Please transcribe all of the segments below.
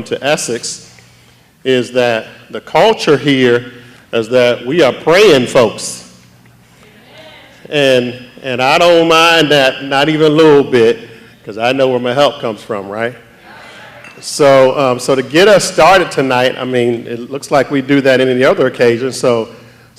to Essex is that the culture here is that we are praying folks. And I don't mind that, not even a little bit, because I know where my help comes from, right? So to get us started tonight, I mean, it looks like we do that in any other occasion, so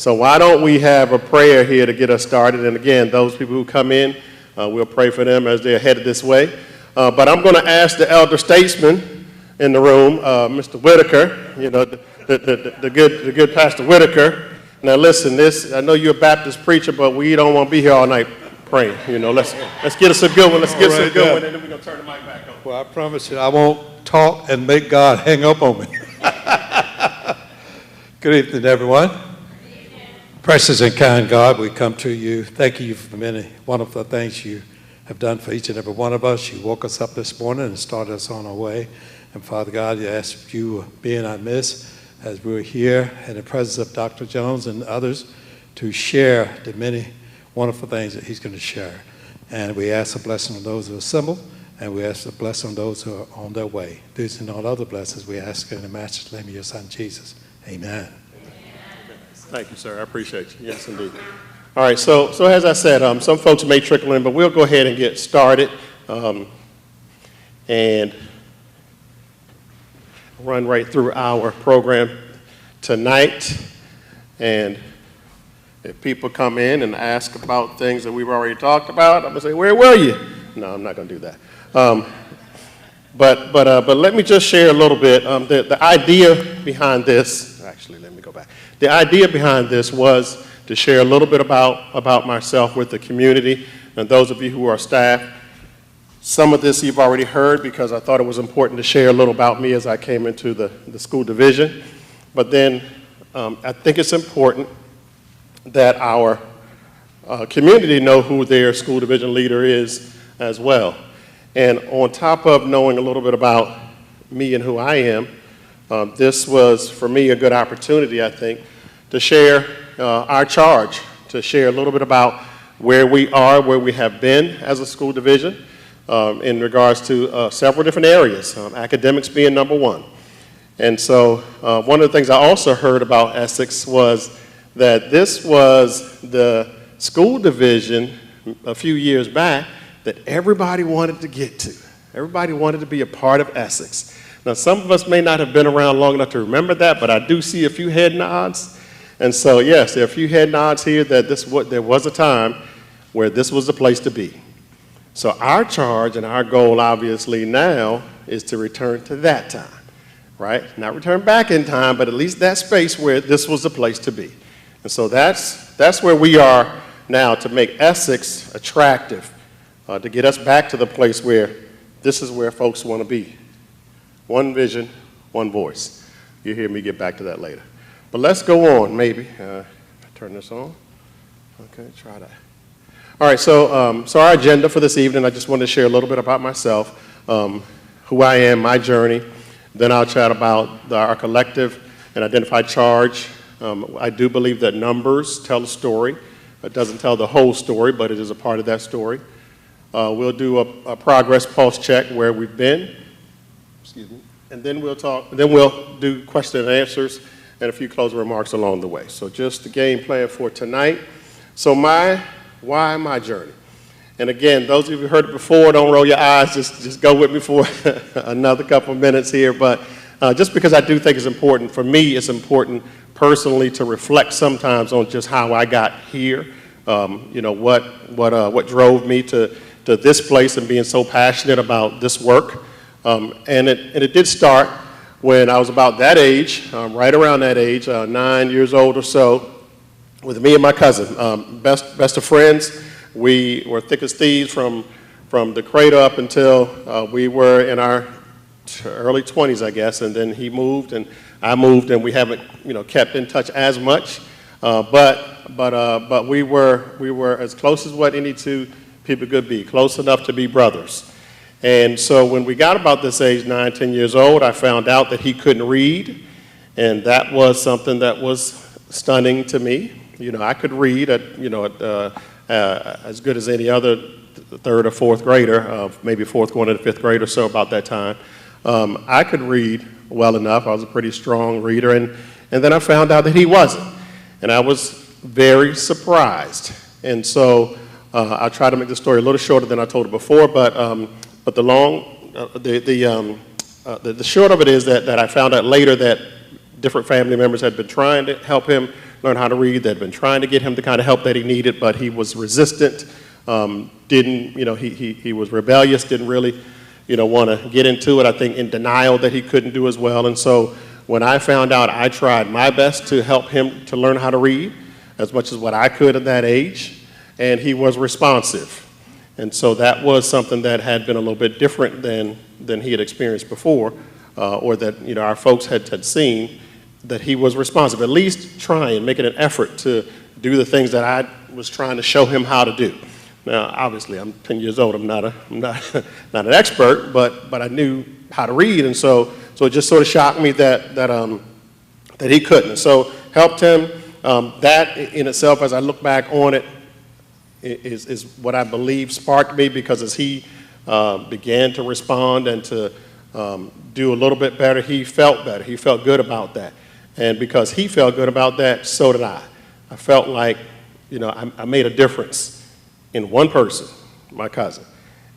why don't we have a prayer here to get us started? And again, those people who come in, we'll pray for them as they're headed this way. But I'm going to ask the elder statesman in the room, Mr. Whitaker, you know, the good Pastor Whitaker. Now listen, I know you're a Baptist preacher, but we don't want to be here all night praying. You know, let's get us a good one. Let's get us a good one, and then we're going to turn the mic back over. Well, I promise you, I won't talk and make God hang up on me. Good evening, everyone. Precious and kind God, we come to you. Thank you for many wonderful things you have done for each and every one of us. You woke us up this morning and started us on our way. And Father God, you ask you be in our midst as we're here in the presence of Dr. Jones and others to share the many wonderful things that he's going to share. And we ask a blessing on those who are assembled, and we ask a blessing on those who are on their way. These and all other blessings we ask in the Master's name of your Son, Jesus. Amen. Thank you, sir. I appreciate you. Yes, indeed. All right, so as I said, some folks may trickle in, but we'll go ahead and get started and run right through our program tonight. And if people come in and ask about things that we've already talked about, I'm going to say, where were you? No, I'm not going to do that. But let me just share a little bit. The idea behind this, actually, let me go back. The idea behind this was to share a little bit about myself with the community and those of you who are staff. Some of this you've already heard because I thought it was important to share a little about me as I came into the school division. But then I think it's important that our community know who their school division leader is as well. And on top of knowing a little bit about me and who I am, this was, for me, a good opportunity, I think, to share our charge, to share a little bit about where we are, where we have been as a school division in regards to several different areas, academics being number one. And so one of the things I also heard about Essex was that this was the school division a few years back that everybody wanted to get to. Everybody wanted to be a part of Essex. Now, some of us may not have been around long enough to remember that, but I do see a few head nods. And so, yes, there are a few head nods here that there was a time where this was the place to be. So our charge and our goal, obviously, now is to return to that time, right? Not return back in time, but at least that space where this was the place to be. And so that's where we are now, to make Essex attractive, to get us back to the place where this is where folks want to be. One vision, one voice. You'll hear me get back to that later. But let's go on, maybe. Turn this on. Okay, try that. All right, so our agenda for this evening, I just wanted to share a little bit about myself, who I am, my journey. Then I'll chat about our collective and identified charge. I do believe that numbers tell a story. It doesn't tell the whole story, but it is a part of that story. We'll do a progress pulse check where we've been. Excuse me. And then we'll do question and answers and a few closing remarks along the way. So just the game plan for tonight. So why my journey? And again, those of you who heard it before, don't roll your eyes, just go with me for another couple of minutes here. But just because I do think it's important, for me it's important personally to reflect sometimes on just how I got here, you know, what drove me to this place and being so passionate about this work. And it did start when I was about that age, right around that age, 9 years old or so, with me and my cousin, best of friends. We were thick as thieves from the cradle up until we were in our early 20s, I guess, and then he moved and I moved, and we haven't, you know, kept in touch as much. But we were as close as what any two people could be, close enough to be brothers. And so when we got about this age, 9, 10 years old, I found out that he couldn't read, and that was something that was stunning to me. You know, I could read at, you know, as good as any other third or fourth grader, maybe fourth going into fifth grade or so about that time. I could read well enough. I was a pretty strong reader, and then I found out that he wasn't. And I was very surprised. And so I'll try to make the story a little shorter than I told it before, but the short of it is that I found out later that different family members had been trying to help him learn how to read. They'd been trying to get him the kind of help that he needed, but he was resistant, he was rebellious, didn't really, want to get into it. I think in denial that he couldn't do as well. And so when I found out, I tried my best to help him to learn how to read as much as what I could at that age, and he was responsive. And so that was something that had been a little bit different than he had experienced before, or that our folks had seen, that he was responsive, at least trying, making an effort to do the things that I was trying to show him how to do. Now, obviously, I'm 10 years old. I'm not an expert, but I knew how to read, and so it just sort of shocked me that he couldn't. And so helped him. That in itself, as I look back on it, is what I believe sparked me, because as he began to respond and to do a little bit better, he felt better. He felt good about that. And because he felt good about that, so did I. I felt like, I made a difference in one person, my cousin.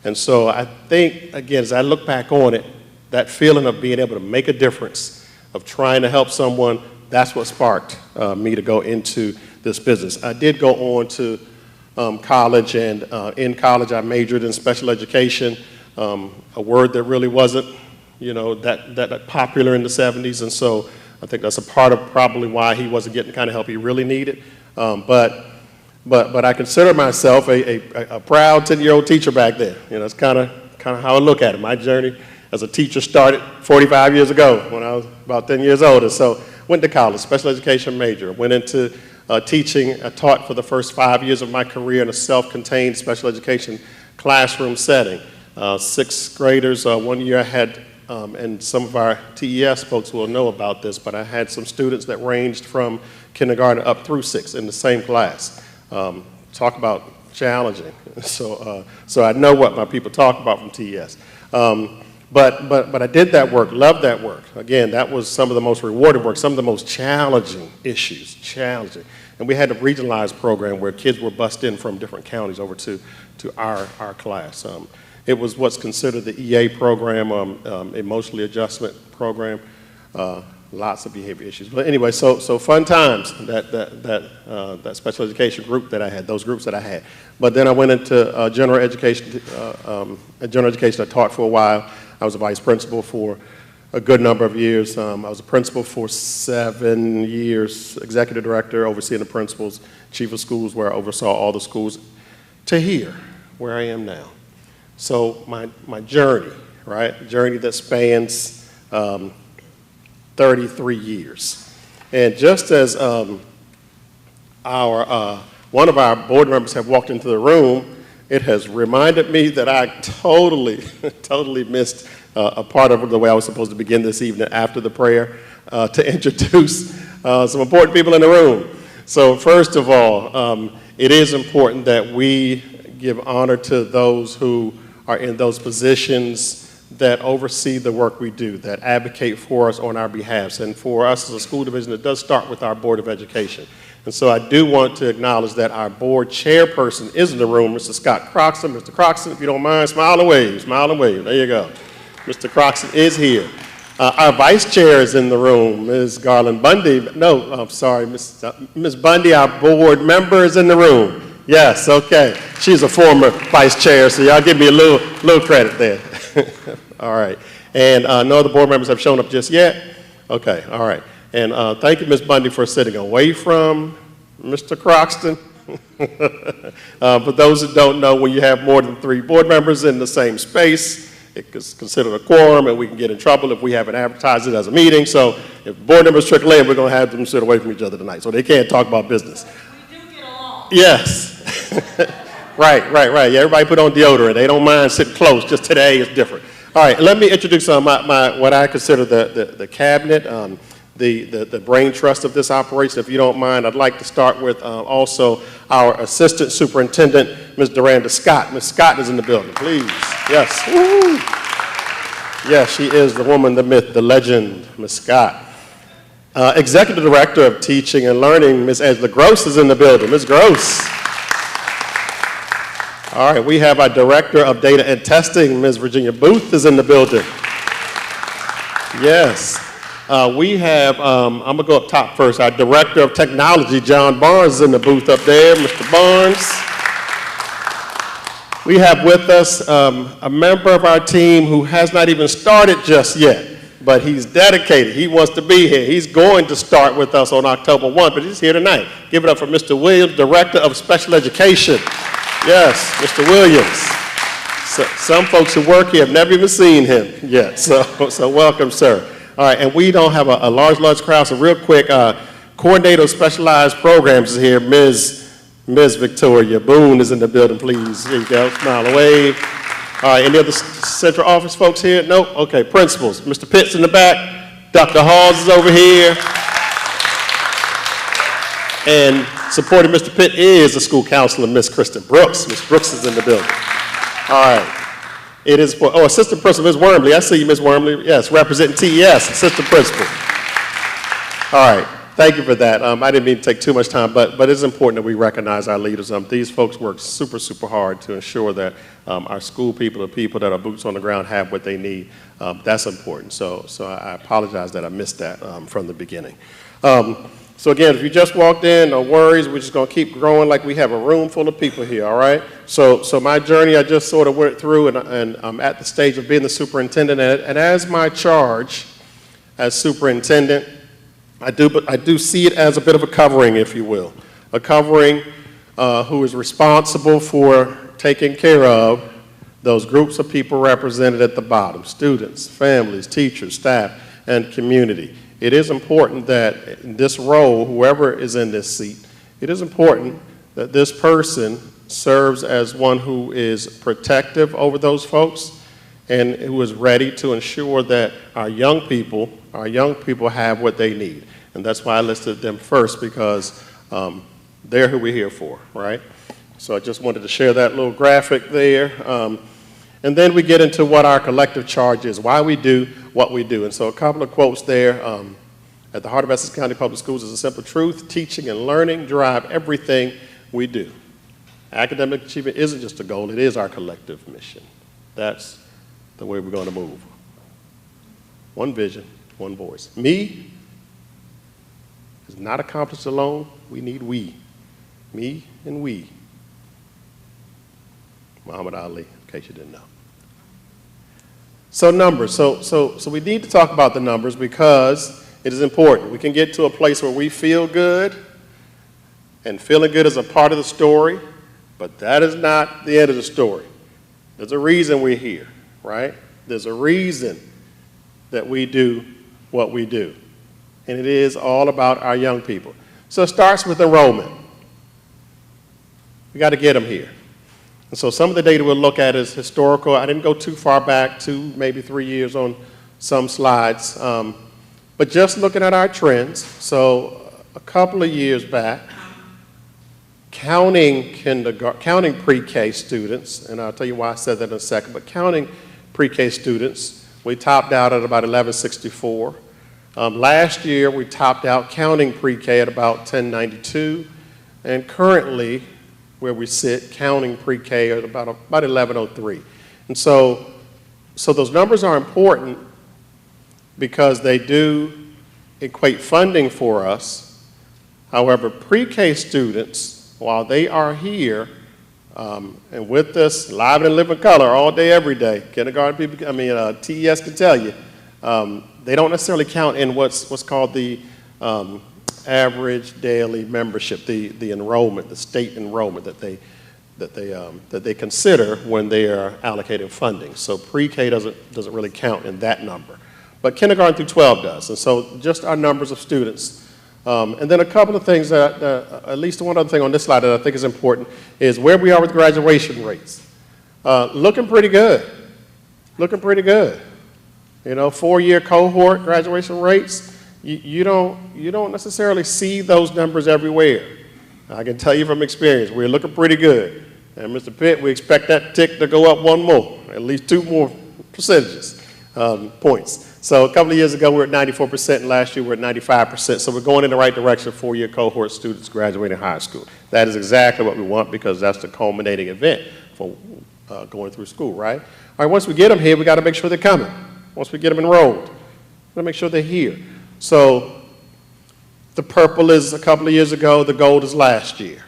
And so I think, again, as I look back on it, that feeling of being able to make a difference, of trying to help someone, that's what sparked me to go into this business. I did go on to college, and in college I majored in special education, a word that really wasn't, that popular in the 70s, and so I think that's a part of probably why he wasn't getting the kind of help he really needed. But I consider myself a proud 10-year-old teacher back then. That's kind of how I look at it. My journey as a teacher started 45 years ago when I was about 10 years old. And so went to college, special education major, went into teaching. I taught for the first 5 years of my career in a self-contained special education classroom setting. Sixth graders, 1 year I had, and some of our TES folks will know about this, but I had some students that ranged from kindergarten up through sixth in the same class. Talk about challenging. So I know what my people talk about from TES. But I did that work, loved that work. Again, that was some of the most rewarding work, some of the most challenging issues, challenging. And we had a regionalized program where kids were bussed in from different counties over to our class. It was what's considered the EA program, emotionally adjustment program. Lots of behavior issues. But anyway, so fun times, that special education group that I had, those groups that I had. But then I went into general education. I taught for a while. I was a vice principal for a good number of years. I was a principal for 7 years, executive director, overseeing the principals, chief of schools, where I oversaw all the schools, to here, where I am now. So my journey, right? Journey that spans 33 years. And just as one of our board members have walked into the room, it has reminded me that I totally missed a part of the way I was supposed to begin this evening after the prayer to introduce some important people in the room. So first of all, it is important that we give honor to those who are in those positions that oversee the work we do, that advocate for us on our behalf. And for us as a school division, it does start with our Board of Education. And so I do want to acknowledge that our board chairperson is in the room, Mr. Scott Croxton. Mr. Croxton, if you don't mind, smile and wave, smile and wave. There you go. Mr. Croxton is here. Our vice chair is in the room, Ms. Garland Bundy. No, I'm sorry, Ms. Bundy, our board member, is in the room. Yes, okay. She's a former vice chair, so y'all give me a little credit there. All right. And no other board members have shown up just yet? Okay, all right. And thank you, Ms. Bundy, for sitting away from Mr. Croxton. For those who don't know, when you have more than 3 board members in the same space, it's considered a quorum, and we can get in trouble if we haven't advertised it as a meeting. So if board members trickle in, we're going to have them sit away from each other tonight, so they can't talk about business. We do get along. Yes. Right. Yeah, everybody put on deodorant. They don't mind sitting close. Just today is different. All right, let me introduce what I consider the cabinet, the brain trust of this operation. If you don't mind, I'd like to start with also our Assistant Superintendent, Ms. Duranda Scott. Ms. Scott is in the building, please. Yes. Woo. Yes, she is the woman, the myth, the legend, Ms. Scott. Executive Director of Teaching and Learning, Ms. Angela Gross is in the building. Ms. Gross. All right, we have our Director of Data and Testing, Ms. Virginia Booth is in the building. Yes. We have, I'm going to go up top first, our Director of Technology, John Barnes, is in the booth up there. Mr. Barnes. We have with us a member of our team who has not even started just yet, but he's dedicated. He wants to be here. He's going to start with us on October 1, but he's here tonight. Give it up for Mr. Williams, Director of Special Education. Yes, Mr. Williams. So, some folks who work here have never even seen him yet, so welcome, sir. All right, and we don't have a large crowd, so real quick, Coordinator of Specialized Programs is here, Ms. Victoria Boone is in the building, please. Here you go, smile and wave. All right, any other central office folks here? Nope, okay, principals. Mr. Pitts in the back, Dr. Halls is over here. And supporting Mr. Pitt is the school counselor, Ms. Kristen Brooks. Ms. Brooks is in the building. All right. It is for, Assistant Principal, Ms. Wormley. I see you, Ms. Wormley. Yes, representing TES, Assistant Principal. All right, thank you for that. I didn't mean to take too much time, but it's important that we recognize our leaders. These folks work super, super hard to ensure that our school people, the people that are boots on the ground, have what they need. That's important. So I apologize that I missed that from the beginning. So again, if you just walked in, no worries, we're just going to keep growing like we have a room full of people here, all right? So my journey, I just sort of went through, and I'm at the stage of being the superintendent, and as my charge as superintendent, I do see it as a bit of a covering, if you will, a covering who is responsible for taking care of those groups of people represented at the bottom, students, families, teachers, staff, and community. It is important that in this role, whoever is in this seat, it is important that this person serves as one who is protective over those folks and who is ready to ensure that our young people have what they need. And that's why I listed them first, because they're who we're here for, right? So I just wanted to share that little graphic there. And then we get into what our collective charge is, why we do what we do. And so a couple of quotes there. At the heart of Essex County Public Schools is a simple truth: teaching and learning drive everything we do. Academic achievement isn't just a goal, it is our collective mission. That's the way we're going to move. One vision, one voice. Me is not accomplished alone, we need we. Me and we. Muhammad Ali, in case you didn't know. So numbers, so we need to talk about the numbers because it is important. We can get to a place where we feel good, and feeling good is a part of the story, but that is not the end of the story. There's a reason we're here, right? There's a reason that we do what we do, and it is all about our young people. So it starts with enrollment. We got to get them here. And so some of the data we'll look at is historical. I didn't go too far back, 2, maybe 3 years on some slides. But just looking at our trends, so a couple of years back, counting pre-K students, and I'll tell you why I said that in a second, but counting pre-K students, we topped out at about 1164. Last year, we topped out counting pre-K at about 1092, and currently, where we sit, counting pre-K at about 1103. And so those numbers are important because they do equate funding for us. However, pre-K students, while they are here and with us live and in living color all day, every day, kindergarten people, TES can tell you, they don't necessarily count in what's called the average daily membership, the enrollment, the state enrollment that they consider when they are allocating funding. So pre-K doesn't really count in that number. But kindergarten through 12 does, and so just our numbers of students. And then a couple of things at least one other thing on this slide that I think is important is where we are with graduation rates. Looking pretty good, looking pretty good. You know, 4-year cohort graduation rates, you don't necessarily see those numbers everywhere. I can tell you from experience, we're looking pretty good. And Mr. Pitt, we expect that tick to go up one more, at least 2 more percentages. points. So a couple of years ago, we were at 94%, and last year we were at 95%. So we're going in the right direction, four-year cohort students graduating high school. That is exactly what we want because that's the culminating event for going through school, right? All right, once we get them here, we got to make sure they're coming. Once we get them enrolled, we got to make sure they're here. So the purple is a couple of years ago, the gold is last year.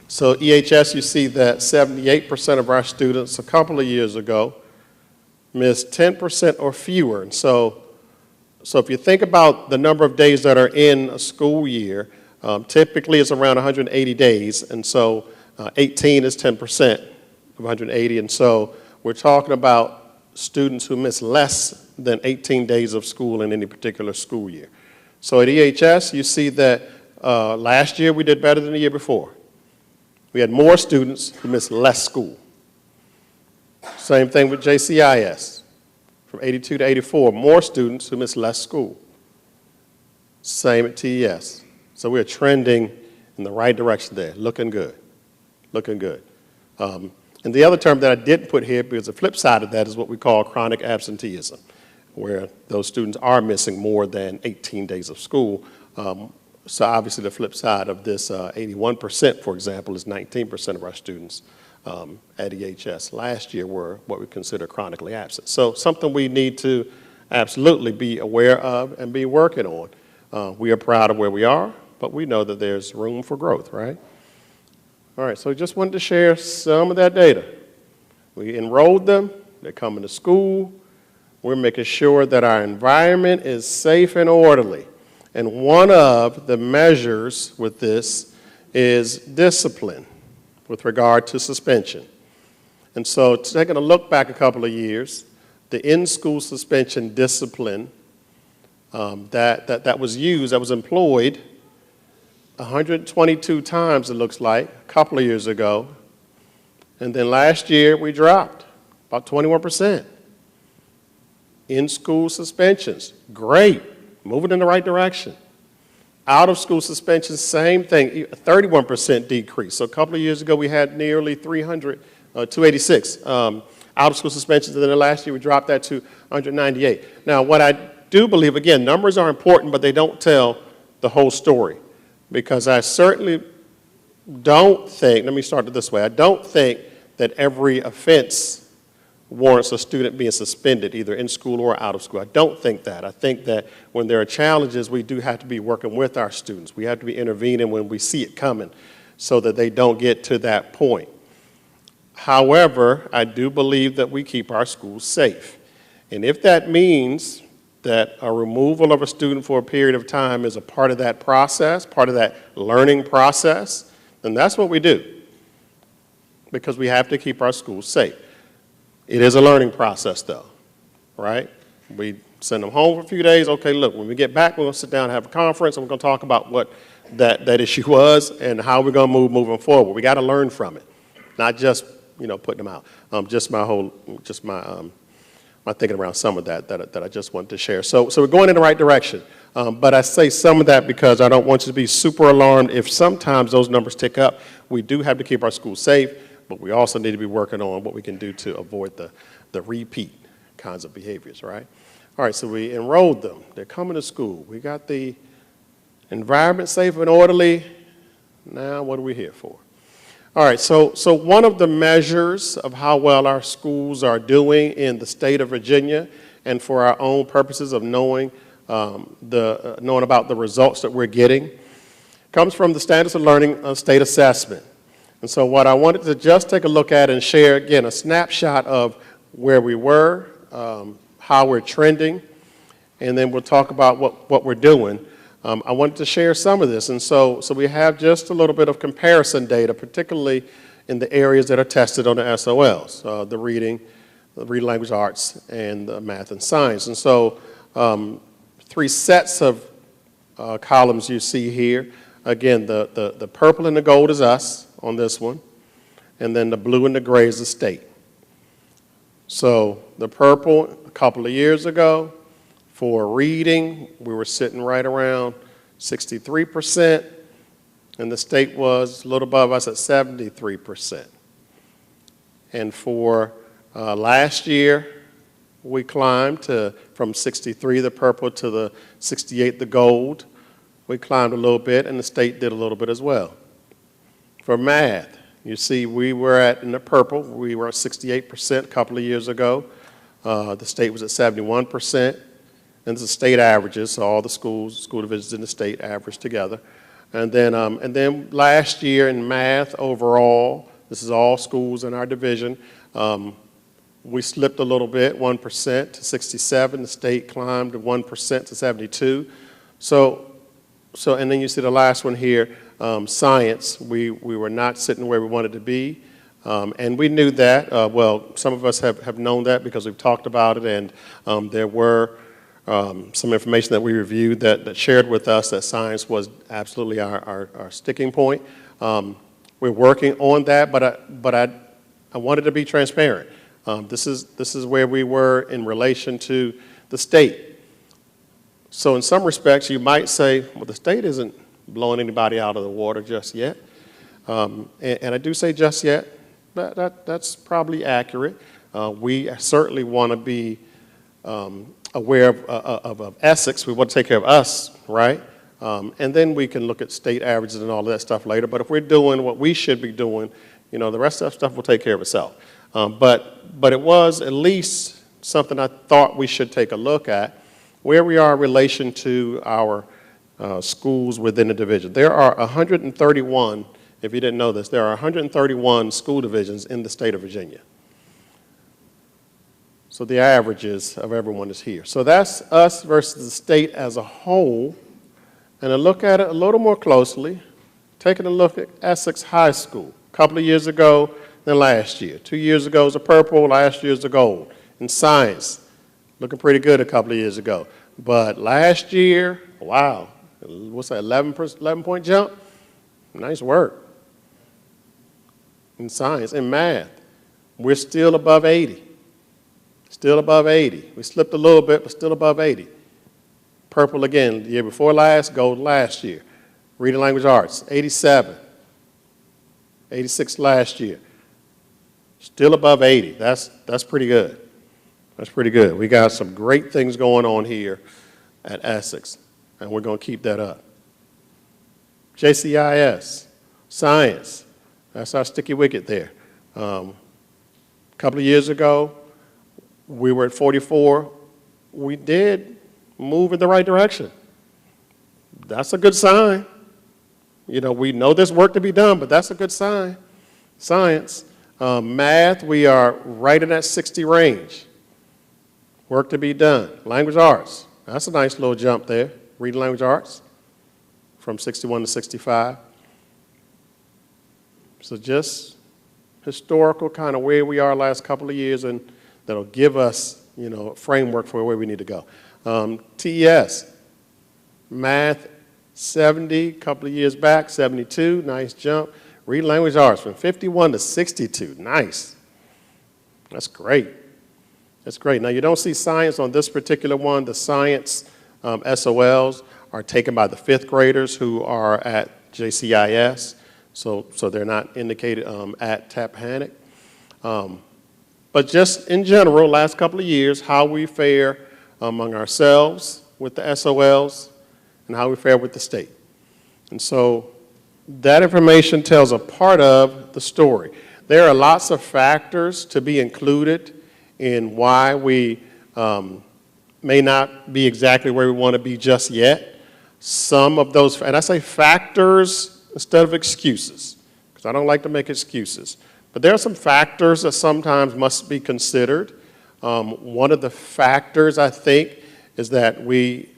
So EHS, you see that 78% of our students a couple of years ago missed 10% or fewer. And so if you think about the number of days that are in a school year, typically it's around 180 days. And so 18 is 10% of 180. And so we're talking about students who miss less than 18 days of school in any particular school year. So at EHS, you see that last year we did better than the year before. We had more students who missed less school. Same thing with JCIS. From 82 to 84, more students who missed less school. Same at TES. So we're trending in the right direction there. Looking good. Looking good. And the other term that I didn't put here, because the flip side of that is what we call chronic absenteeism, where those students are missing more than 18 days of school. So obviously the flip side of this 81%, for example, is 19% of our students at EHS last year were what we consider chronically absent. So something we need to absolutely be aware of and be working on. We are proud of where we are, but we know that there's room for growth, right? All right, so just wanted to share some of that data. We enrolled them, they're coming to school, we're making sure that our environment is safe and orderly. And one of the measures with this is discipline with regard to suspension. And so taking a look back a couple of years, the in-school suspension discipline that was used, that was employed 122 times, it looks like, a couple of years ago. And then last year we dropped about 21%. In-school suspensions, great. Moving in the right direction. Out-of-school suspensions, same thing, 31% decrease. So a couple of years ago, we had nearly 286 out-of-school suspensions, and then last year we dropped that to 198. Now, what I do believe, again, numbers are important, but they don't tell the whole story, because I certainly don't think, let me start it this way, I don't think that every offense warrants a student being suspended either in school or out of school. I don't think that. I think that when there are challenges, we do have to be working with our students. We have to be intervening when we see it coming so that they don't get to that point. However, I do believe that we keep our schools safe. And if that means that a removal of a student for a period of time is a part of that process, part of that learning process, then that's what we do, because we have to keep our schools safe. It is a learning process, though, right? We send them home for a few days. Okay, look, when we get back, we're going to sit down and have a conference, and we're going to talk about what that issue was and how we're going to move moving forward. We got to learn from it, not just, putting them out. Just my thinking around some of that I just wanted to share. So we're going in the right direction. But I say some of that because I don't want you to be super alarmed if sometimes those numbers tick up. We do have to keep our schools safe, but we also need to be working on what we can do to avoid the repeat kinds of behaviors, right? All right, so we enrolled them. They're coming to school. We got the environment safe and orderly. Now, what are we here for? All right, so one of the measures of how well our schools are doing in the state of Virginia, and for our own purposes of knowing about the results that we're getting, comes from the Standards of Learning State Assessment. And so what I wanted to just take a look at and share, again, a snapshot of where we were, how we're trending, and then we'll talk about what we're doing. I wanted to share some of this, and so we have just a little bit of comparison data, particularly in the areas that are tested on the SOLs, the reading, language arts, and the math and science. And so 3 sets of columns you see here. Again, the purple and the gold is us on this one, and then the blue and the gray is the state. So the purple, a couple of years ago, for reading, we were sitting right around 63%, and the state was a little above us at 73%. And for last year, we climbed from 63, the purple, to the 68, the gold. We climbed a little bit, and the state did a little bit as well. For math, you see we were in the purple. We were at 68% a couple of years ago. The state was at 71%. And this is state averages, so all the school divisions in the state average together. And then last year in math overall, this is all schools in our division, we slipped a little bit, 1% to 67. The state climbed 1% to 72. And then you see the last one here, science. We were not sitting where we wanted to be. And we knew that. Well, some of us have known that because we've talked about it, and there were some information that we reviewed that shared with us that science was absolutely our sticking point. We're working on that, but I wanted to be transparent. This is where we were in relation to the state. So in some respects, you might say, well, the state isn't blowing anybody out of the water just yet. And I do say just yet. That's probably accurate. We certainly want to be aware of Essex. We want to take care of us, right? And then we can look at state averages and all that stuff later. But if we're doing what we should be doing, the rest of that stuff will take care of itself. But it was at least something I thought we should take a look at, where we are in relation to our schools within the division. There are 131, if you didn't know this, there are 131 school divisions in the state of Virginia. So the averages of everyone is here. So that's us versus the state as a whole. And to look at it a little more closely, taking a look at Essex High School. A couple of years ago than last year. 2 years ago was a purple, last year's a gold. In science, looking pretty good a couple of years ago. But last year, wow, what's that, 11-point jump? Nice work. In science, in math, we're still above 80. Still above 80. We slipped a little bit, but still above 80. Purple again, the year before last, gold last year. Reading language arts, 87. 86 last year. Still above 80. That's pretty good. That's pretty good. We got some great things going on here at Essex, and we're going to keep that up. JCIS, science. That's our sticky wicket there. A couple of years ago, we were at 44. We did move in the right direction. That's a good sign. We know there's work to be done, but that's a good sign. Science. Math, we are right in that 60 range. Work to be done. Language arts. That's a nice little jump there. Reading language arts from 61 to 65. So just historical kind of where we are last couple of years, and that'll give us, a framework for where we need to go. TES, math, 70, a couple of years back, 72, nice jump. Reading language arts from 51 to 62, nice. That's great. That's great. Now, you don't see science on this particular one. The science SOLs are taken by the fifth graders who are at JCIS, so they're not indicated at Tappahannock. But just in general, last couple of years, how we fare among ourselves with the SOLs and how we fare with the state. And so that information tells a part of the story. There are lots of factors to be included in why we may not be exactly where we want to be just yet. Some of those, and I say factors instead of excuses, because I don't like to make excuses. But there are some factors that sometimes must be considered. One of the factors, I think, is that we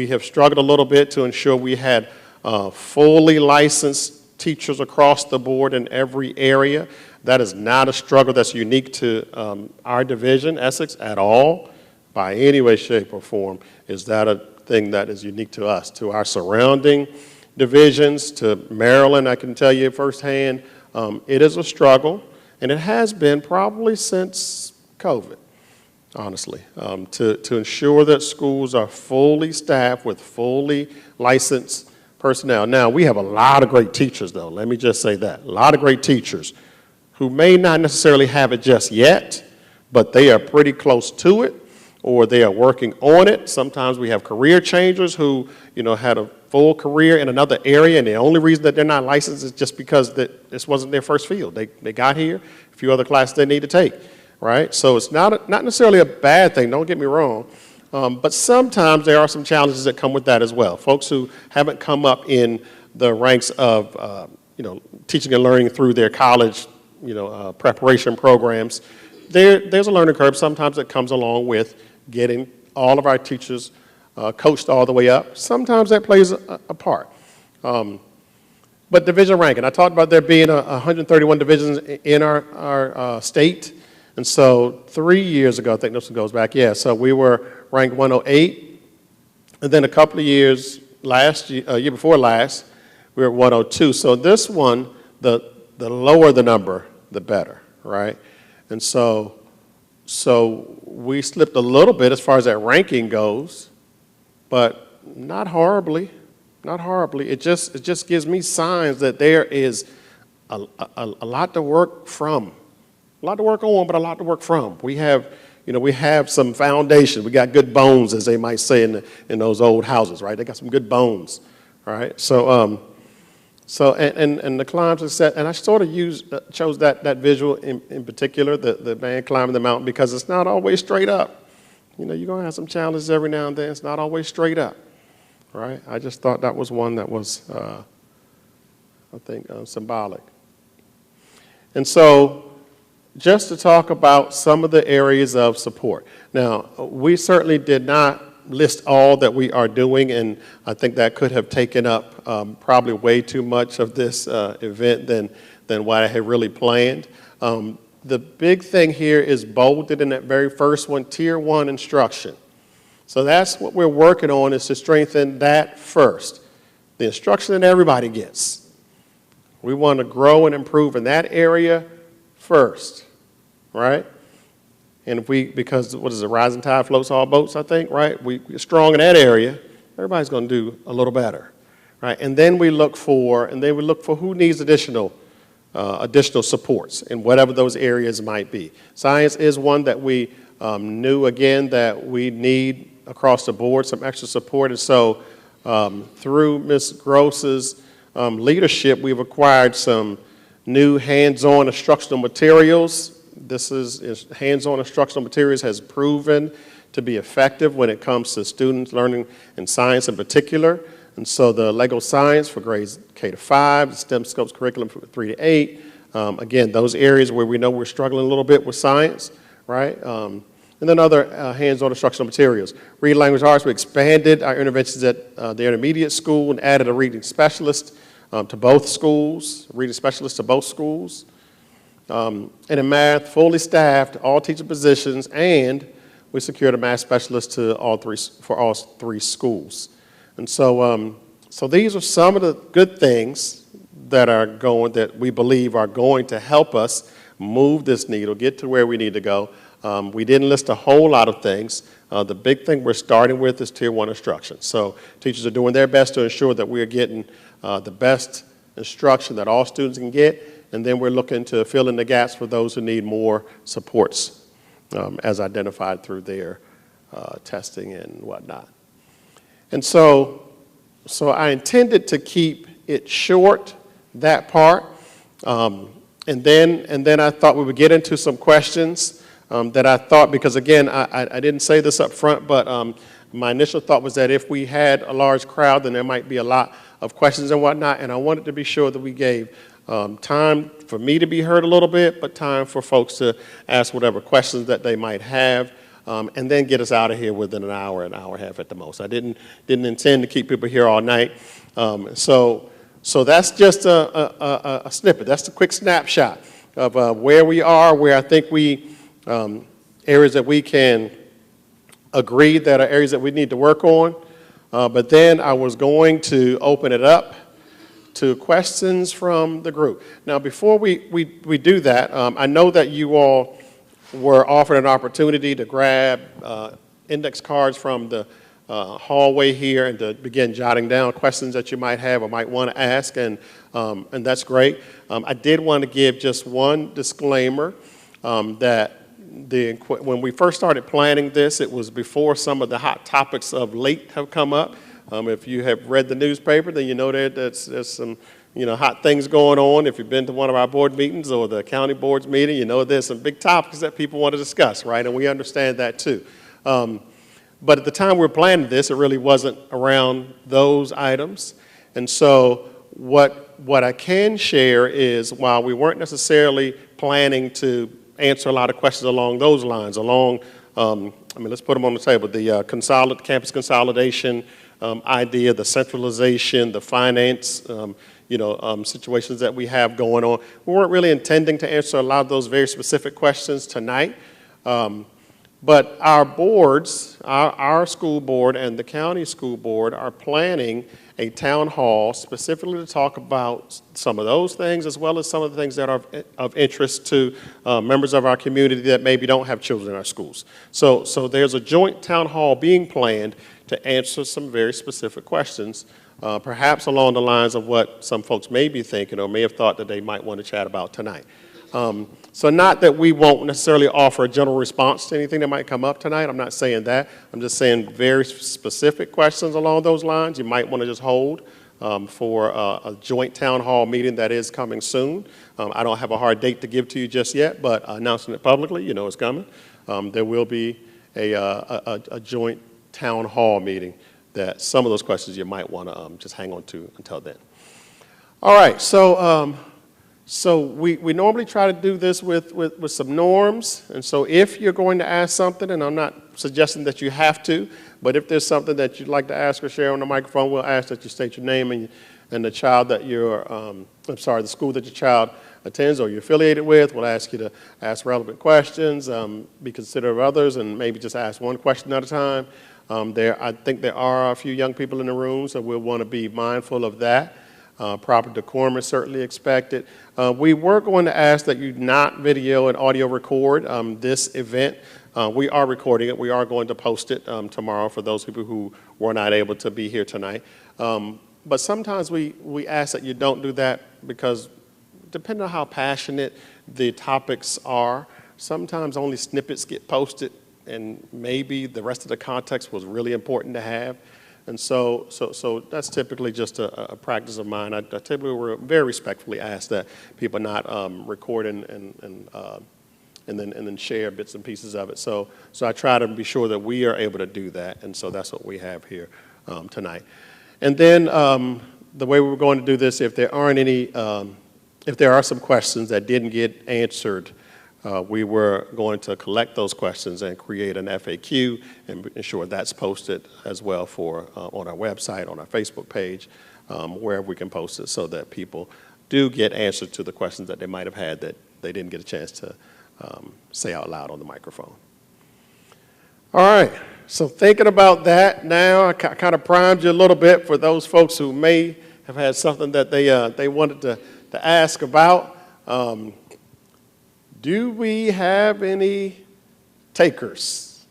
have struggled a little bit to ensure we had fully licensed teachers across the board in every area. That is not a struggle that's unique to our division, Essex, at all, by any way, shape, or form. Is that a thing that is unique to us? To our surrounding divisions, to Maryland, I can tell you firsthand, it is a struggle, and it has been probably since COVID, honestly, to ensure that schools are fully staffed with fully licensed personnel. Now, we have a lot of great teachers, though. Let me just say that. A lot of great teachers who may not necessarily have it just yet, but they are pretty close to it. or they are working on it. Sometimes we have career changers who, had a full career in another area, and the only reason that they're not licensed is just because this wasn't their first field. They got here, a few other classes they need to take, right? So it's not necessarily a bad thing, don't get me wrong, but sometimes there are some challenges that come with that as well. Folks who haven't come up in the ranks of, teaching and learning through their college, preparation programs, there's a learning curve sometimes that comes along with getting all of our teachers coached all the way up. Sometimes that plays a part. But division ranking, I talked about there being 131 divisions in our state. And so 3 years ago, I think this one goes back, so we were ranked 108. And then a couple of years, year before last, we were at 102. So this one, the lower the number, the better, right? And so we slipped a little bit as far as that ranking goes, but not horribly, not horribly. It just gives me signs that there is a lot to work from, a lot to work on, but a lot to work from. We have some foundation. We got good bones, as they might say in those old houses, right? They got some good bones, right? So the climbs are set, and I sort of chose that visual in particular, the man climbing the mountain, because it's not always straight up. You're going to have some challenges every now and then. It's not always straight up, right? I just thought that was one that was, I think, symbolic. And so just to talk about some of the areas of support. Now, we certainly did not list all that we are doing, and I think that could have taken up probably way too much of this event than what I had really planned. The big thing here is bolded in that very first one, Tier 1 instruction. So that's what we're working on, is to strengthen that first, the instruction that everybody gets. We want to grow and improve in that area first, right? And because what is it, rising tide floats all boats, I think, right? We're strong in that area, everybody's going to do a little better, right? And then we look for who needs additional supports in whatever those areas might be. Science is one that we knew, again, that we need across the board some extra support. And so through Ms. Gross's leadership, we've acquired some new hands-on instructional materials. Hands-on instructional materials has proven to be effective when it comes to students learning in science in particular. And so the Lego Science for grades K to 5, the STEM Scopes curriculum for 3 to 8, again, those areas where we know we're struggling a little bit with science, right? And then other hands-on instructional materials. Reading Language Arts, we expanded our interventions at the intermediate school and added a reading specialist to both schools, reading specialist to both schools. And in math, fully staffed, all teacher positions, and we secured a math specialist for all three schools. And so these are some of the good things that we believe are going to help us move this needle, get to where we need to go. We didn't list a whole lot of things. The big thing we're starting with is Tier 1 instruction. So teachers are doing their best to ensure that we are getting the best instruction that all students can get, and then we're looking to fill in the gaps for those who need more supports as identified through their testing and whatnot. And so I intended to keep it short, that part, and then I thought we would get into some questions that I thought, because again, I didn't say this up front, but my initial thought was that if we had a large crowd, then there might be a lot of questions and whatnot, and I wanted to be sure that we gave time for me to be heard a little bit, but time for folks to ask whatever questions that they might have. And then get us out of here within an hour and a half at the most. I didn't intend to keep people here all night. So that's just a snippet. That's a quick snapshot of where we are, where I think areas that we can agree that are areas that we need to work on. But then I was going to open it up to questions from the group. Now, before we do that, I know that you all were offered an opportunity to grab index cards from the hallway here and to begin jotting down questions that you might have or might want to ask, and that's great. I did want to give just one disclaimer that when we first started planning this, it was before some of the hot topics of late have come up. If you have read the newspaper, then you know there's some hot things going on. If you've been to one of our board meetings or the county board's meeting, you know there's some big topics that people want to discuss, right? And we understand that too. But at the time we were planning this, it really wasn't around those items. And so what I can share is, while we weren't necessarily planning to answer a lot of questions along those lines, let's put them on the table, the campus consolidation idea, the centralization, the finance, situations that we have going on. We weren't really intending to answer a lot of those very specific questions tonight. But our boards, our school board and the county school board, are planning a town hall specifically to talk about some of those things, as well as some of the things that are of interest to members of our community that maybe don't have children in our schools. So there's a joint town hall being planned to answer some very specific questions, perhaps along the lines of what some folks may be thinking or may have thought that they might want to chat about tonight. So not that we won't necessarily offer a general response to anything that might come up tonight. I'm not saying that. I'm just saying very specific questions along those lines you might want to just hold for a joint town hall meeting that is coming soon. I don't have a hard date to give to you just yet, but announcing it publicly, you know it's coming. There will be a joint town hall meeting that some of those questions you might want to just hang on to until then. All right, so we normally try to do this with some norms, and so if you're going to ask something, and I'm not suggesting that you have to, but if there's something that you'd like to ask or share on the microphone, we'll ask that you state your name and the child that the school that your child attends or you're affiliated with. We'll ask you to ask relevant questions, be considerate of others, and maybe just ask one question at a time. I think there are a few young people in the room, so we'll want to be mindful of that. Proper decorum is certainly expected. We were going to ask that you not video and audio record this event. We are recording it. We are going to post it tomorrow for those people who were not able to be here tonight. But sometimes we ask that you don't do that because depending on how passionate the topics are, sometimes only snippets get posted and maybe the rest of the context was really important to have. And so that's typically just a practice of mine. I typically very respectfully ask that people not record and then share bits and pieces of it. So I try to be sure that we are able to do that, and so that's what we have here tonight. And then the way we're going to do this, if there are some questions that didn't get answered, we were going to collect those questions and create an FAQ and ensure that's posted as well on our website, on our Facebook page, wherever we can post it so that people do get answers to the questions that they might have had that they didn't get a chance to say out loud on the microphone. All right, so thinking about that now, I kind of primed you a little bit for those folks who may have had something that they wanted to ask about. Do we have any takers?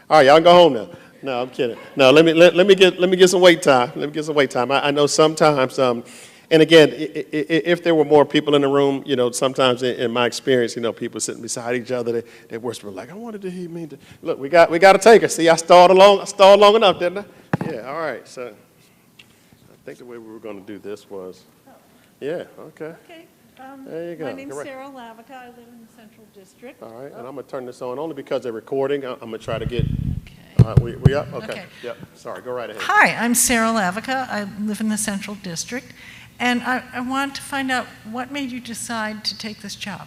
All right, y'all go home now. No, I'm kidding. No, let me get some wait time. Let me get some wait time. I know sometimes, and again, if there were more people in the room, sometimes in my experience, people sitting beside each other, they whisper like, "I wanted to hear me." Look, we got a taker. See, I stalled long enough, didn't I? Yeah. All right. So I think the way we were going to do this was. Yeah, okay. Okay. There you go. My name's Sarah Lavica. I live in the Central District. All right, and I'm going to turn this on only because they're recording. I'm going to try to get, all right, we up? Okay. Yep, sorry, go right ahead. Hi, I'm Sarah Lavica. I live in the Central District, and I want to find out what made you decide to take this job?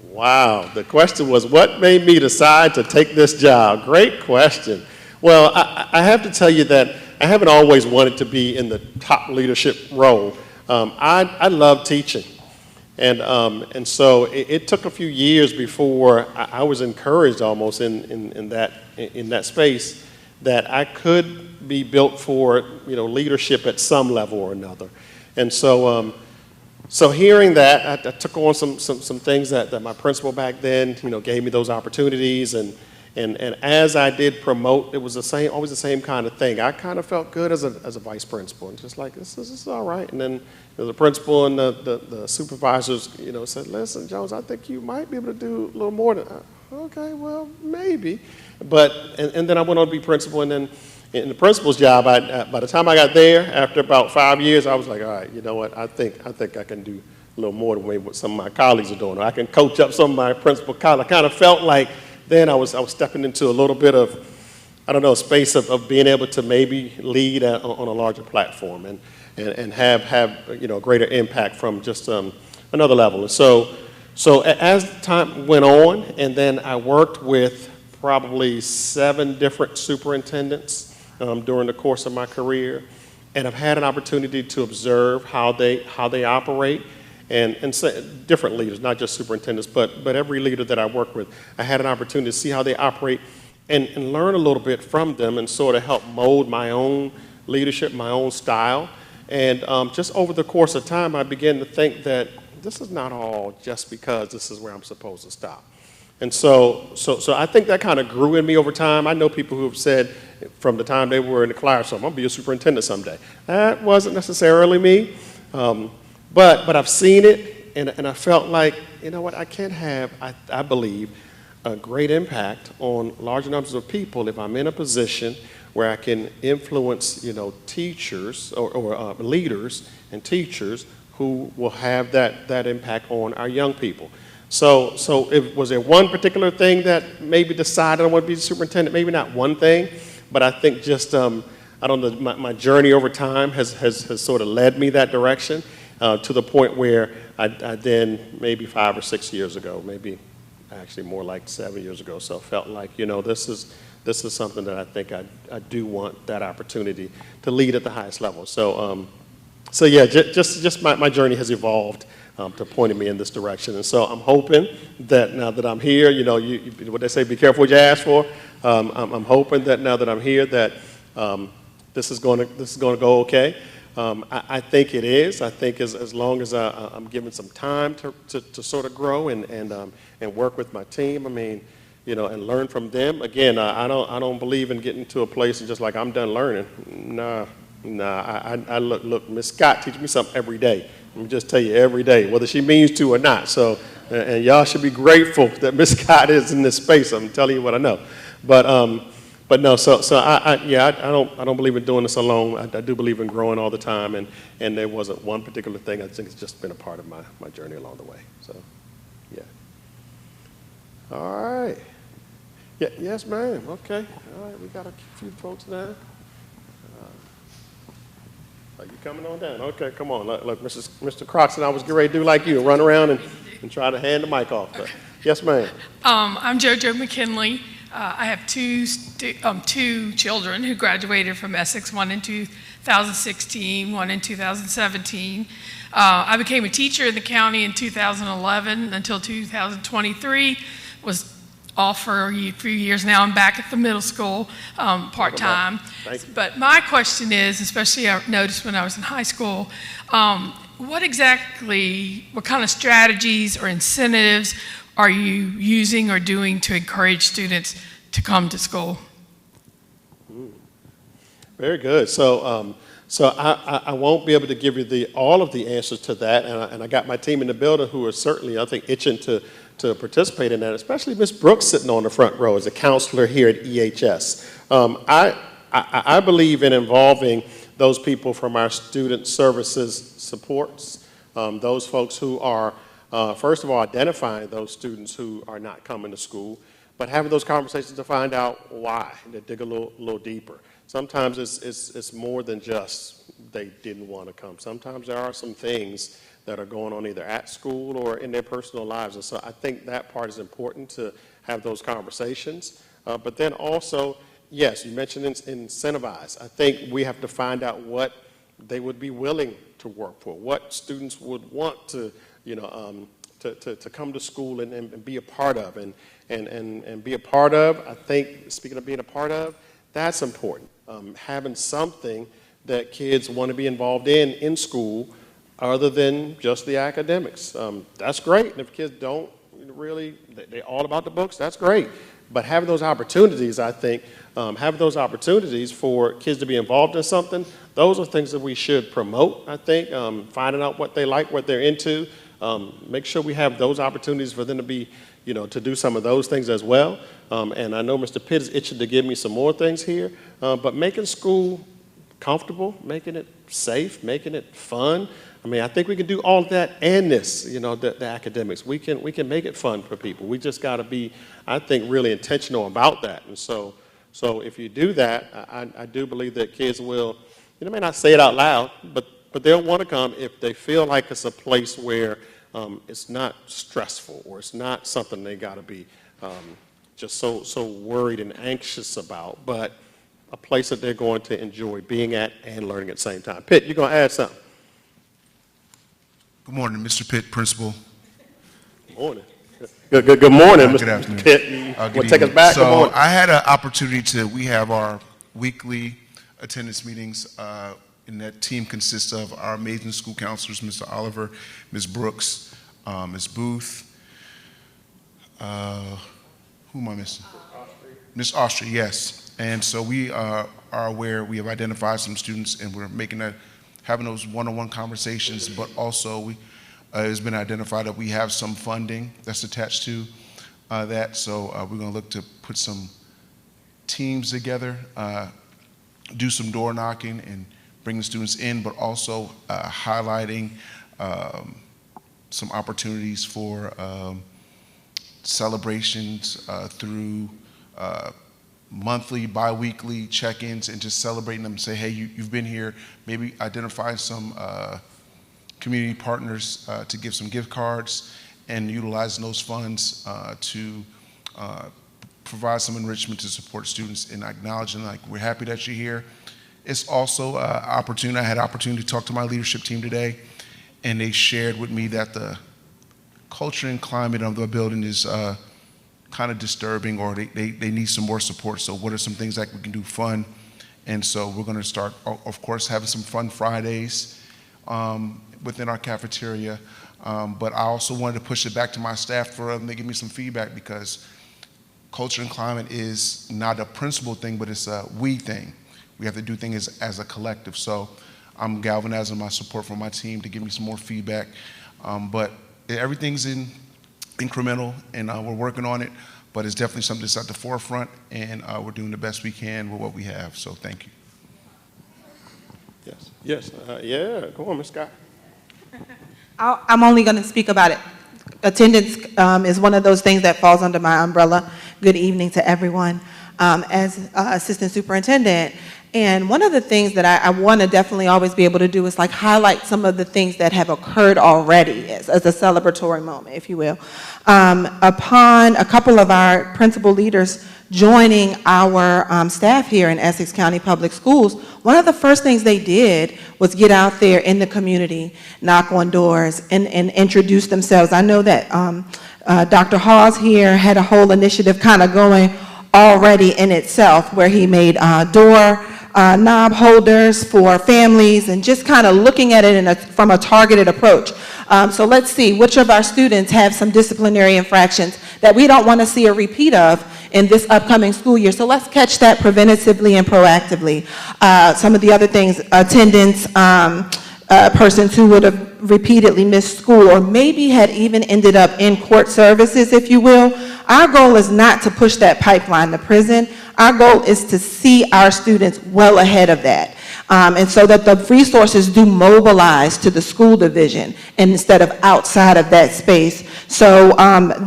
Wow, the question was, what made me decide to take this job? Great question. Well, I have to tell you that I haven't always wanted to be in the top leadership role. I love teaching, and so it took a few years before I was encouraged almost in that space that I could be built for leadership at some level or another, and so hearing that I took on some things that my principal back then gave me those opportunities, and And as I did promote, it was always the same kind of thing. I kind of felt good as a vice principal, and just like, this is all right. And then the principal and the supervisors, said, listen, Jones, I think you might be able to do a little more than that. Okay, well, maybe. But, and then I went on to be principal, and then in the principal's job, by the time I got there, after about 5 years, I was like, all right, you know what, I think I can do a little more than what some of my colleagues are doing. Or I can coach up some of my principal colleagues. I kind of felt like then I was stepping into a little bit of, I don't know, space of being able to maybe lead on a larger platform and have a greater impact from just another level. And so as time went on, and then I worked with probably 7 different superintendents during the course of my career, and I've had an opportunity to observe how they operate. And different leaders, not just superintendents, but every leader that I work with, I had an opportunity to see how they operate and learn a little bit from them and sort of help mold my own leadership, my own style. And just over the course of time, I began to think that this is not all just because this is where I'm supposed to stop. And so I think that kind of grew in me over time. I know people who have said from the time they were in the classroom, I'm going to be a superintendent someday. That wasn't necessarily me. But I've seen it, and I felt like, you know what, I can have, I believe, a great impact on large numbers of people if I'm in a position where I can influence, teachers or leaders and teachers who will have that impact on our young people. So was there one particular thing that maybe decided I want to be the superintendent? Maybe not one thing, but I think just, I don't know, my journey over time has sort of led me that direction. To the point where I then, maybe 5 or 6 years ago, maybe actually more like 7 years ago, so felt like, this is something that I think I do want that opportunity to lead at the highest level. So yeah, just my journey has evolved to pointing me in this direction. And so I'm hoping that now that I'm here, what they say, be careful what you ask for. I'm hoping that now that I'm here that this is going to go okay. I think it is. I think as long as I'm given some time to sort of grow and work with my team, and learn from them. Again, I don't believe in getting to a place and just like I'm done learning. Nah. I look. Miss Scott teaches me something every day. Let me just tell you, every day, whether she means to or not. So, and y'all should be grateful that Miss Scott is in this space. I'm telling you what I know, But no, so I don't believe in doing this alone. I do believe in growing all the time, and there wasn't one particular thing. I think it's just been a part of my journey along the way. So, yeah. All right. Yeah, yes, ma'am. Okay. All right, we got a few folks now. Are you coming on down? Okay, come on. Look, Mr. Croxton, I was getting ready to do like you, run around and try to hand the mic off. But, yes, ma'am. I'm JoJo McKinley. I have two children who graduated from Essex, one in 2016, one in 2017. I became a teacher in the county in 2011 until 2023, was off for a few years now. I'm back at the middle school part-time. But my question is, especially I noticed when I was in high school, what kind of strategies or incentives are you using or doing to encourage students to come to school? Very good. So I won't be able to give you all of the answers to that, and I got my team in the building who are certainly, I think, itching to participate in that, especially Ms. Brooks sitting on the front row as a counselor here at EHS. I believe in involving those people from our student services supports, those folks who are first of all, identifying those students who are not coming to school, but having those conversations to find out why, to dig a little deeper. Sometimes it's more than just they didn't want to come. Sometimes there are some things that are going on either at school or in their personal lives. And so I think that part is important to have those conversations. But then also, yes, you mentioned incentivize. I think we have to find out what they would be willing to work for, what students would want to to come to school and be a part of, and be a part of. I think, speaking of being a part of, that's important. Having something that kids want to be involved in school other than just the academics. That's great. And if kids don't really, they're all about the books, that's great. But having those opportunities, I think, having those opportunities for kids to be involved in something, those are things that we should promote, I think, finding out what they like, what they're into, make sure we have those opportunities for them to be, to do some of those things as well. And I know Mr. Pitt is itching to give me some more things here, but making school comfortable, making it safe, making it fun. I mean, I think we can do all that and this, the academics. We can make it fun for people. We just got to be, I think, really intentional about that. And so if you do that, I do believe that kids will, may not say it out loud, but they'll want to come if they feel like it's a place where it's not stressful or it's not something they got to be just so worried and anxious about, but a place that they're going to enjoy being at and learning at the same time. Pitt, you're going to add something? Good morning, Mr. Pitt, Principal. Good morning. Good morning, Good Mr. afternoon. Pitt. Good Want to take us evening. back? Good So morning. I had an opportunity we have our weekly attendance meetings, and that team consists of our amazing school counselors, Mr. Oliver, Ms. Brooks, Ms. Booth, who am I missing? Ms. Austria, yes. And so we are aware, we have identified some students, and we're having those one-on-one conversations, but also it's been identified that we have some funding that's attached to that. So we're going to look to put some teams together, do some door knocking and bring the students in, but also highlighting some opportunities for celebrations through monthly, bi-weekly check-ins, and just celebrating them and say, hey, you've been here. Maybe identify some community partners to give some gift cards and utilizing those funds to provide some enrichment to support students and acknowledging, like, we're happy that you're here. It's also an opportunity. I had an opportunity to talk to my leadership team today, and they shared with me that the culture and climate of the building is kind of disturbing, or they need some more support. So what are some things that we can do fun? And so we're going to start, of course, having some fun Fridays within our cafeteria. But I also wanted to push it back to my staff for them to give me some feedback, because culture and climate is not a principal thing, but it's a we thing. We have to do things as a collective. So I'm galvanizing my support from my team to give me some more feedback. But everything's incremental, and we're working on it, but it's definitely something that's at the forefront, and we're doing the best we can with what we have. So thank you. Yes. Yeah, come on, Ms. Scott. I'm only going to speak about it. Attendance is one of those things that falls under my umbrella. Good evening to everyone. As Assistant Superintendent, and one of the things that I want to definitely always be able to do is like highlight some of the things that have occurred already as a celebratory moment, if you will. Upon a couple of our principal leaders joining our staff here in Essex County Public Schools, one of the first things they did was get out there in the community, knock on doors, and introduce themselves. I know that Dr. Hawes here had a whole initiative kind of going already in itself, where he made door knob holders for families, and just kind of looking at it from a targeted approach. So let's see, which of our students have some disciplinary infractions that we don't want to see a repeat of in this upcoming school year. So let's catch that preventatively and proactively. Some of the other things, attendance, persons who would have repeatedly missed school, or maybe had even ended up in court services, if you will. Our goal is not to push that pipeline to prison. Our goal is to see our students well ahead of that. And so that the resources do mobilize to the school division instead of outside of that space. So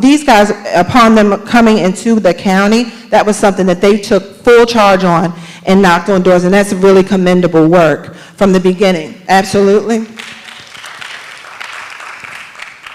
these guys, upon them coming into the county, that was something that they took full charge on and knocked on doors, and that's really commendable work from the beginning. Absolutely.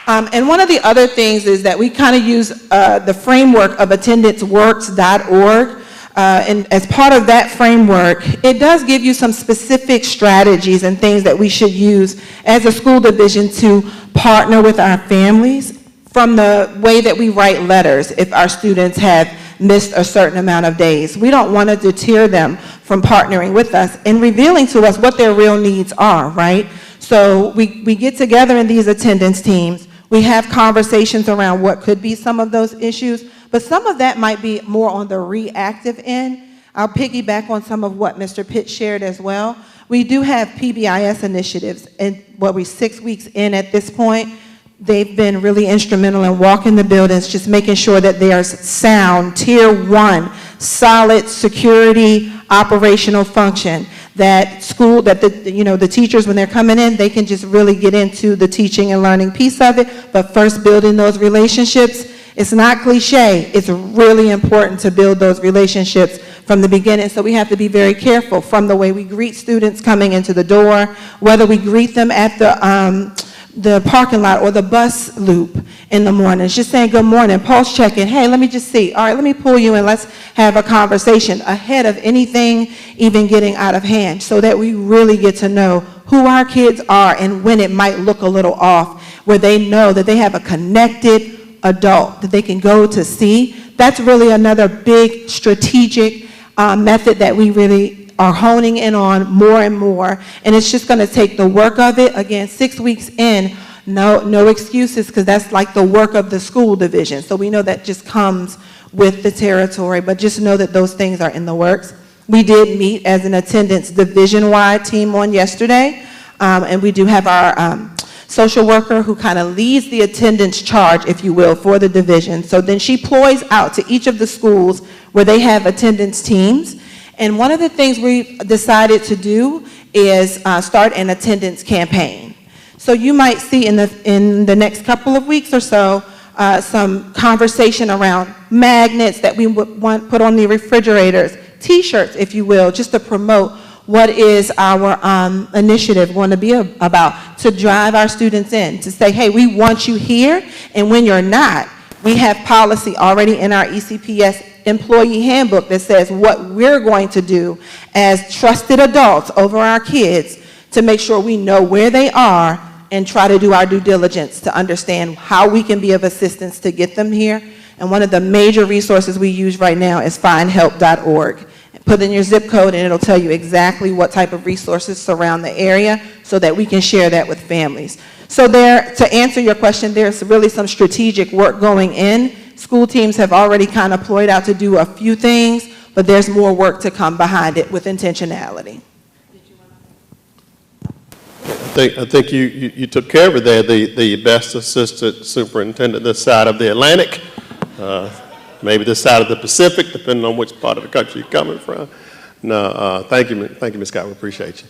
And one of the other things is that we kind of use the framework of attendanceworks.org. And as part of that framework, it does give you some specific strategies and things that we should use as a school division to partner with our families, from the way that we write letters if our students have missed a certain amount of days. We don't want to deter them from partnering with us and revealing to us what their real needs are, right? So we get together in these attendance teams. We have conversations around what could be some of those issues, But some of that might be more on the reactive end. I'll piggyback on some of what Mr. Pitt shared as well. We do have PBIS initiatives, and we're 6 weeks in at this point. They've been really instrumental in walking the buildings, just making sure that there's sound, tier 1, solid security, operational function. That the teachers, when they're coming in, they can just really get into the teaching and learning piece of it. But first, building those relationships. It's not cliche. It's really important to build those relationships from the beginning. So we have to be very careful from the way we greet students coming into the door, whether we greet them at the parking lot or the bus loop in the morning. It's just saying good morning, pulse checking. Hey, let me just see. All right, let me pull you in. Let's have a conversation ahead of anything even getting out of hand, so that we really get to know who our kids are and when it might look a little off, where they know that they have a connected adult that they can go to see. That's really another big strategic method that we really are honing in on more and more, and it's just going to take the work of it. Again, 6 weeks in, no excuses, because that's like the work of the school division. So we know that just comes with the territory, but just know that those things are in the works. We did meet as an attendance division-wide team on yesterday, and we do have our social worker who kind of leads the attendance charge, if you will, for the division. So then she ploys out to each of the schools where they have attendance teams. And one of the things we decided to do is start an attendance campaign. So you might see in the next couple of weeks or so some conversation around magnets that we would want put on the refrigerators, T-shirts, if you will, just to promote what is our initiative going to be about, to drive our students in, to say, hey, we want you here, and when you're not, we have policy already in our ECPS employee handbook that says what we're going to do as trusted adults over our kids to make sure we know where they are and try to do our due diligence to understand how we can be of assistance to get them here. And one of the major resources we use right now is findhelp.org. Put in your zip code and it'll tell you exactly what type of resources surround the area so that we can share that with families. So to answer your question, there's really some strategic work going in. School teams have already kind of ployed out to do a few things, but there's more work to come behind it with intentionality. I think you took care of it there, the best assistant superintendent this side of the Atlantic, maybe this side of the Pacific, depending on which part of the country you're coming from. No, thank you, Ms. Scott, we appreciate you.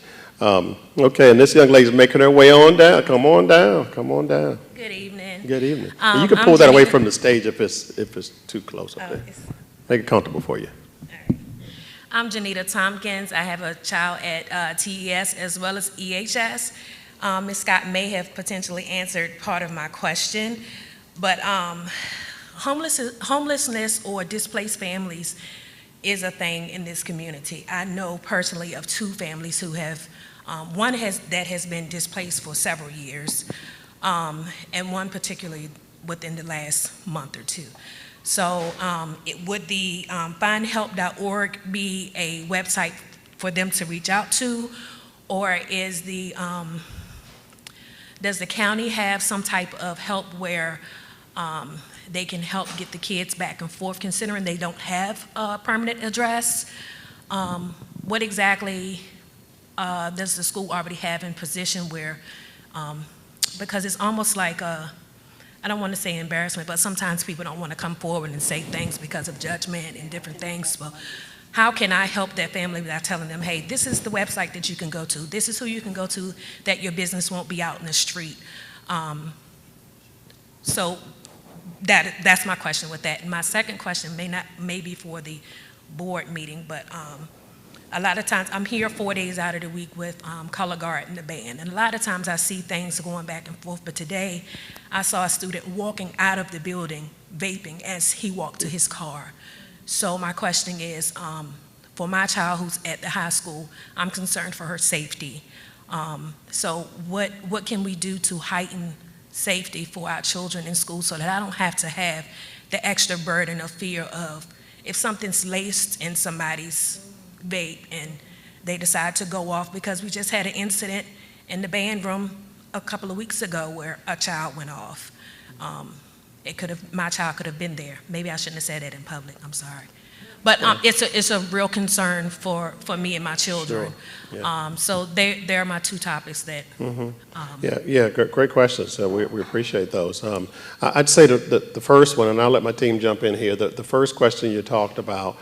Okay, and this young lady's making her way on down. Come on down, come on down. Good evening. Good evening. You can pull that away from the stage if it's too close up there. Make it comfortable for you. Right. I'm Janita Tompkins. I have a child at TES as well as EHS. Ms. Scott may have potentially answered part of my question, but homelessness or displaced families is a thing in this community. I know personally of 2 families who have, one that has been displaced for several years, and one particularly within the last month or 2. So would the findhelp.org be a website for them to reach out to, or is does the county have some type of help where they can help get the kids back and forth, considering they don't have a permanent address? What exactly does the school already have in position where, because it's almost like I don't want to say embarrassment, but sometimes people don't want to come forward and say things because of judgment and different things. Well, how can I help that family without telling them, hey, this is the website that you can go to, this is who you can go to, that your business won't be out in the street? So that's my question with that. And my second question may be for the board meeting, but a lot of times I'm here 4 days out of the week with Color Guard and the band, and a lot of times I see things going back and forth, but today I saw a student walking out of the building vaping as he walked to his car. So my question is, for my child who's at the high school, I'm concerned for her safety. So what can we do to heighten safety for our children in school so that I don't have to have the extra burden of fear of if something's laced in somebody's vape and they decide to go off, because we just had an incident in the band room a couple of weeks ago where a child went off. my child could have been there. Maybe I shouldn't have said that in public, I'm sorry. But it's a real concern for me and my children. Sure. Yeah. So they're my two topics that. Great questions. We appreciate those. I'd say the first one, and I'll let my team jump in here. The first question you talked about,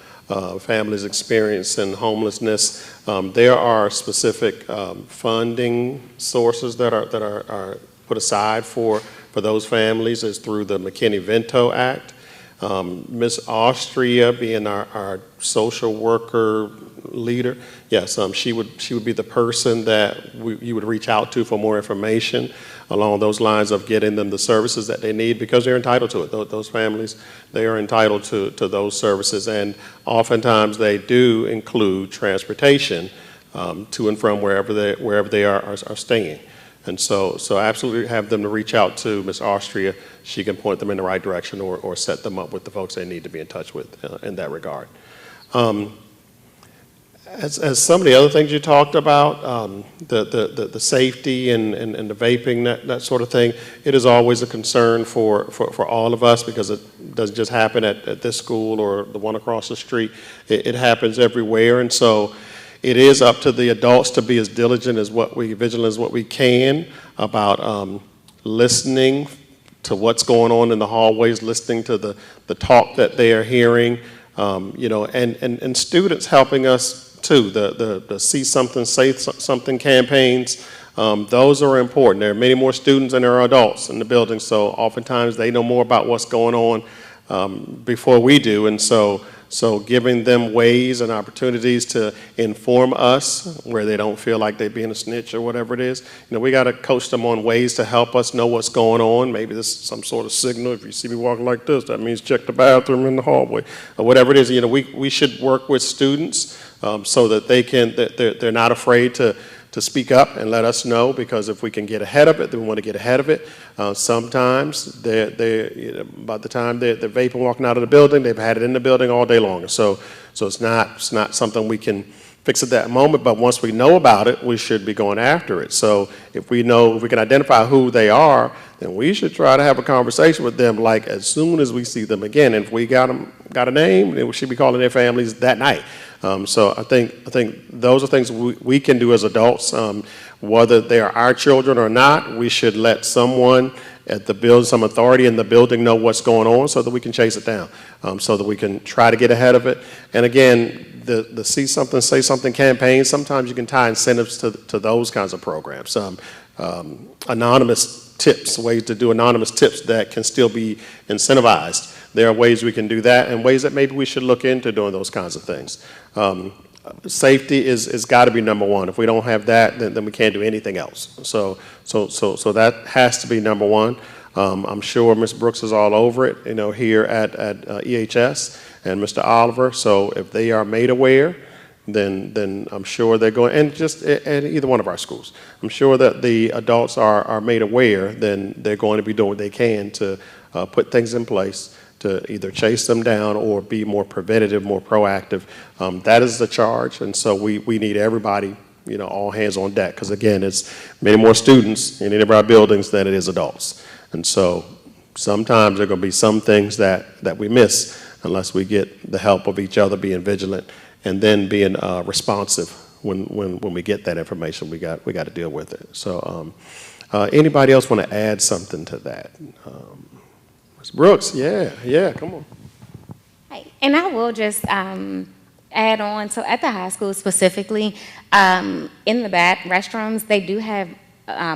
families experiencing homelessness. There are specific funding sources that are put aside for those families. Is through the McKinney-Vento Act. Ms. Austria being our social worker leader, yes, she would be the person that you would reach out to for more information along those lines of getting them the services that they need, because they're entitled to it. Those families, they are entitled to those services, and oftentimes they do include transportation to and from wherever they are staying. And so absolutely have them to reach out to Ms. Austria. She can point them in the right direction or set them up with the folks they need to be in touch with in that regard. As some of the other things you talked about, the safety and the vaping, that sort of thing, it is always a concern for all of us, because it doesn't just happen at this school or the one across the street. It happens everywhere, and so it is up to the adults to be as vigilant as what we can about listening to what's going on in the hallways, listening to the talk that they are hearing, and students helping us too. The See Something, Say Something campaigns, those are important. There are many more students than there are adults in the building, so oftentimes they know more about what's going on before we do, and so giving them ways and opportunities to inform us where they don't feel like they're being a snitch or whatever it is. We got to coach them on ways to help us know what's going on. Maybe this is some sort of signal. If you see me walking like this, that means check the bathroom in the hallway or whatever it is. We should work with students so that they're not afraid to speak up and let us know, because if we can get ahead of it, then we want to get ahead of it. Sometimes by the time they're vaping walking out of the building, they've had it in the building all day long. So it's not something we can fix at that moment, but once we know about it, we should be going after it. So if we can identify who they are, then we should try to have a conversation with them like as soon as we see them again. And if we got a name, then we should be calling their families that night. So I think those are things we can do as adults. Whether they are our children or not, we should let someone at the building, some authority in the building, know what's going on so that we can chase it down, so that we can try to get ahead of it. And again, the See Something, Say Something campaign, sometimes you can tie incentives to those kinds of programs. Anonymous tips, ways to do anonymous tips that can still be incentivized. There are ways we can do that, and ways that maybe we should look into doing those kinds of things. Safety is got to be number one. If we don't have that, then we can't do anything else. So that has to be number one. I'm sure Ms. Brooks is all over it, here at EHS, and Mr. Oliver. So if they are made aware, then I'm sure they're going, and just at either one of our schools, I'm sure that the adults are made aware, then they're going to be doing what they can to put things in place to either chase them down or be more preventative, more proactive. That is the charge, and so we need everybody, all hands on deck, because again, it's many more students in any of our buildings than it is adults. And so sometimes there are going to be some things that we miss unless we get the help of each other, being vigilant, and then being responsive when we get that information. We got to deal with it. So anybody else want to add something to that? Ms. Brooks, yeah, come on. Hi. And I will just add on, so at the high school specifically, in the back restrooms, they do have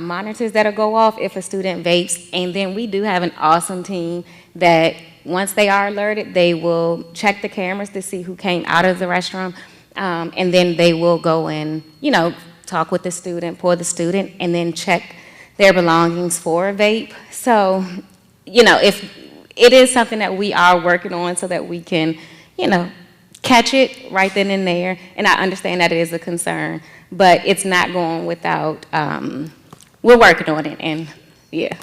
monitors that'll go off if a student vapes, and then we do have an awesome team that once they are alerted, they will check the cameras to see who came out of the restroom, and then they will go and, talk with the student, for the student, and then check their belongings for a vape. So, if it is something that we are working on so that we can, catch it right then and there, and I understand that it is a concern, but it's not going without, we're working on it, and yeah.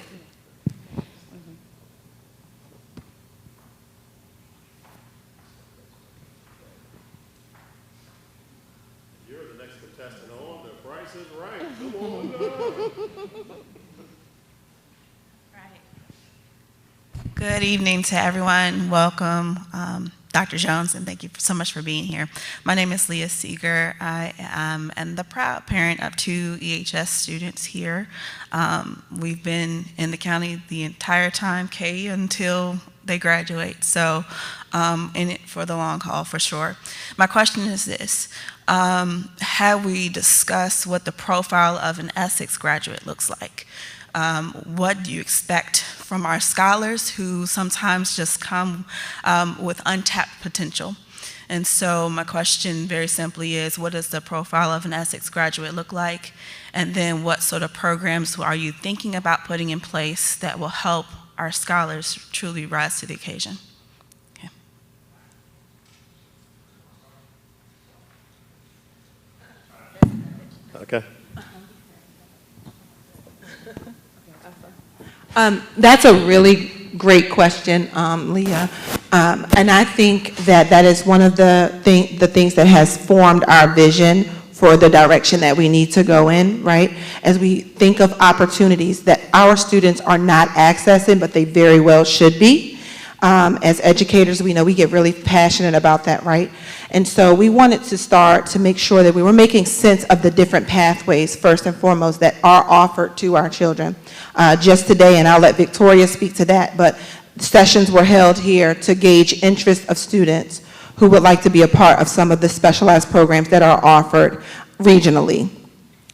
You're the next contestant on The Price is Right. Come on. Good evening to everyone. Welcome, Dr. Jones, and thank you so much for being here. My name is Leah Seeger. I am the proud parent of 2 EHS students here. We've been in the county the entire time, K, until they graduate, so in it for the long haul for sure. My question is this. Have we discussed what the profile of an Essex graduate looks like? What do you expect from our scholars who sometimes just come with untapped potential? And so my question very simply is, what does the profile of an Essex graduate look like? And then what sort of programs are you thinking about putting in place that will help our scholars truly rise to the occasion? Okay. That's a really great question, Leah. And I think that is one of the things that has formed our vision for the direction that we need to go in, right? As we think of opportunities that our students are not accessing, but they very well should be. As educators, we know we get really passionate about that, right? And so we wanted to start to make sure that we were making sense of the different pathways, first and foremost, that are offered to our children. Just today, and I'll let Victoria speak to that, but sessions were held here to gauge interest of students who would like to be a part of some of the specialized programs that are offered regionally.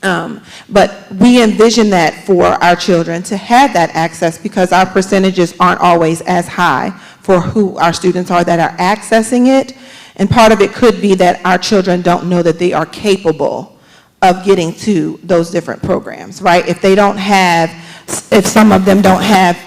But we envision that for our children to have that access because our percentages aren't always as high for who our students are that are accessing it. And part of it could be that our children don't know that they are capable of getting to those different programs, right? If they don't have, if some of them don't have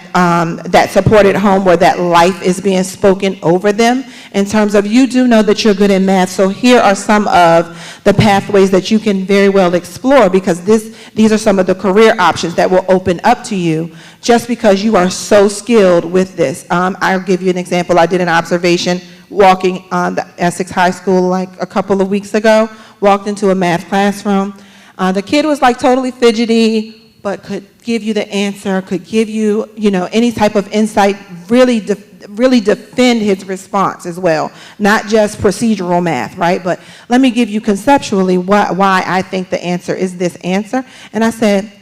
that support at home where that life is being spoken over them in terms of you do know that you're good in math, so here are some of the pathways that you can very well explore because these are some of the career options that will open up to you just because you are so skilled with this. I'll give you an example. I did an observation walking on the Essex High School like a couple of weeks ago, walked into a math classroom. The kid was like totally fidgety, but could give you the answer, could give you, any type of insight, really defend his response as well. Not just procedural math, right? But let me give you conceptually why I think the answer is this answer. And I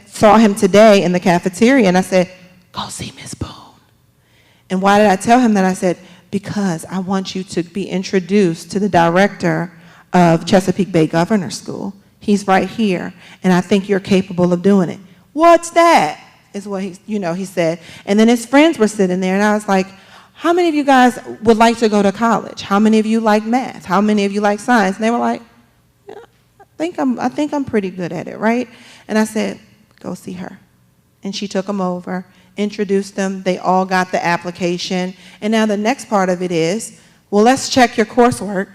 saw him today in the cafeteria, and I said, go see Ms. Boone. And why did I tell him that? I said, because I want you to be introduced to the director of Chesapeake Bay Governor School. He's right here, and I think you're capable of doing it. What's that? Is what he said. And then his friends were sitting there, and I was like, how many of you guys would like to go to college? How many of you like math? How many of you like science? And they were like, yeah, I think I'm pretty good at it, right? And I said, go see her. And she took them over, introduced them. They all got the application. And now the next part of it is, well, let's check your coursework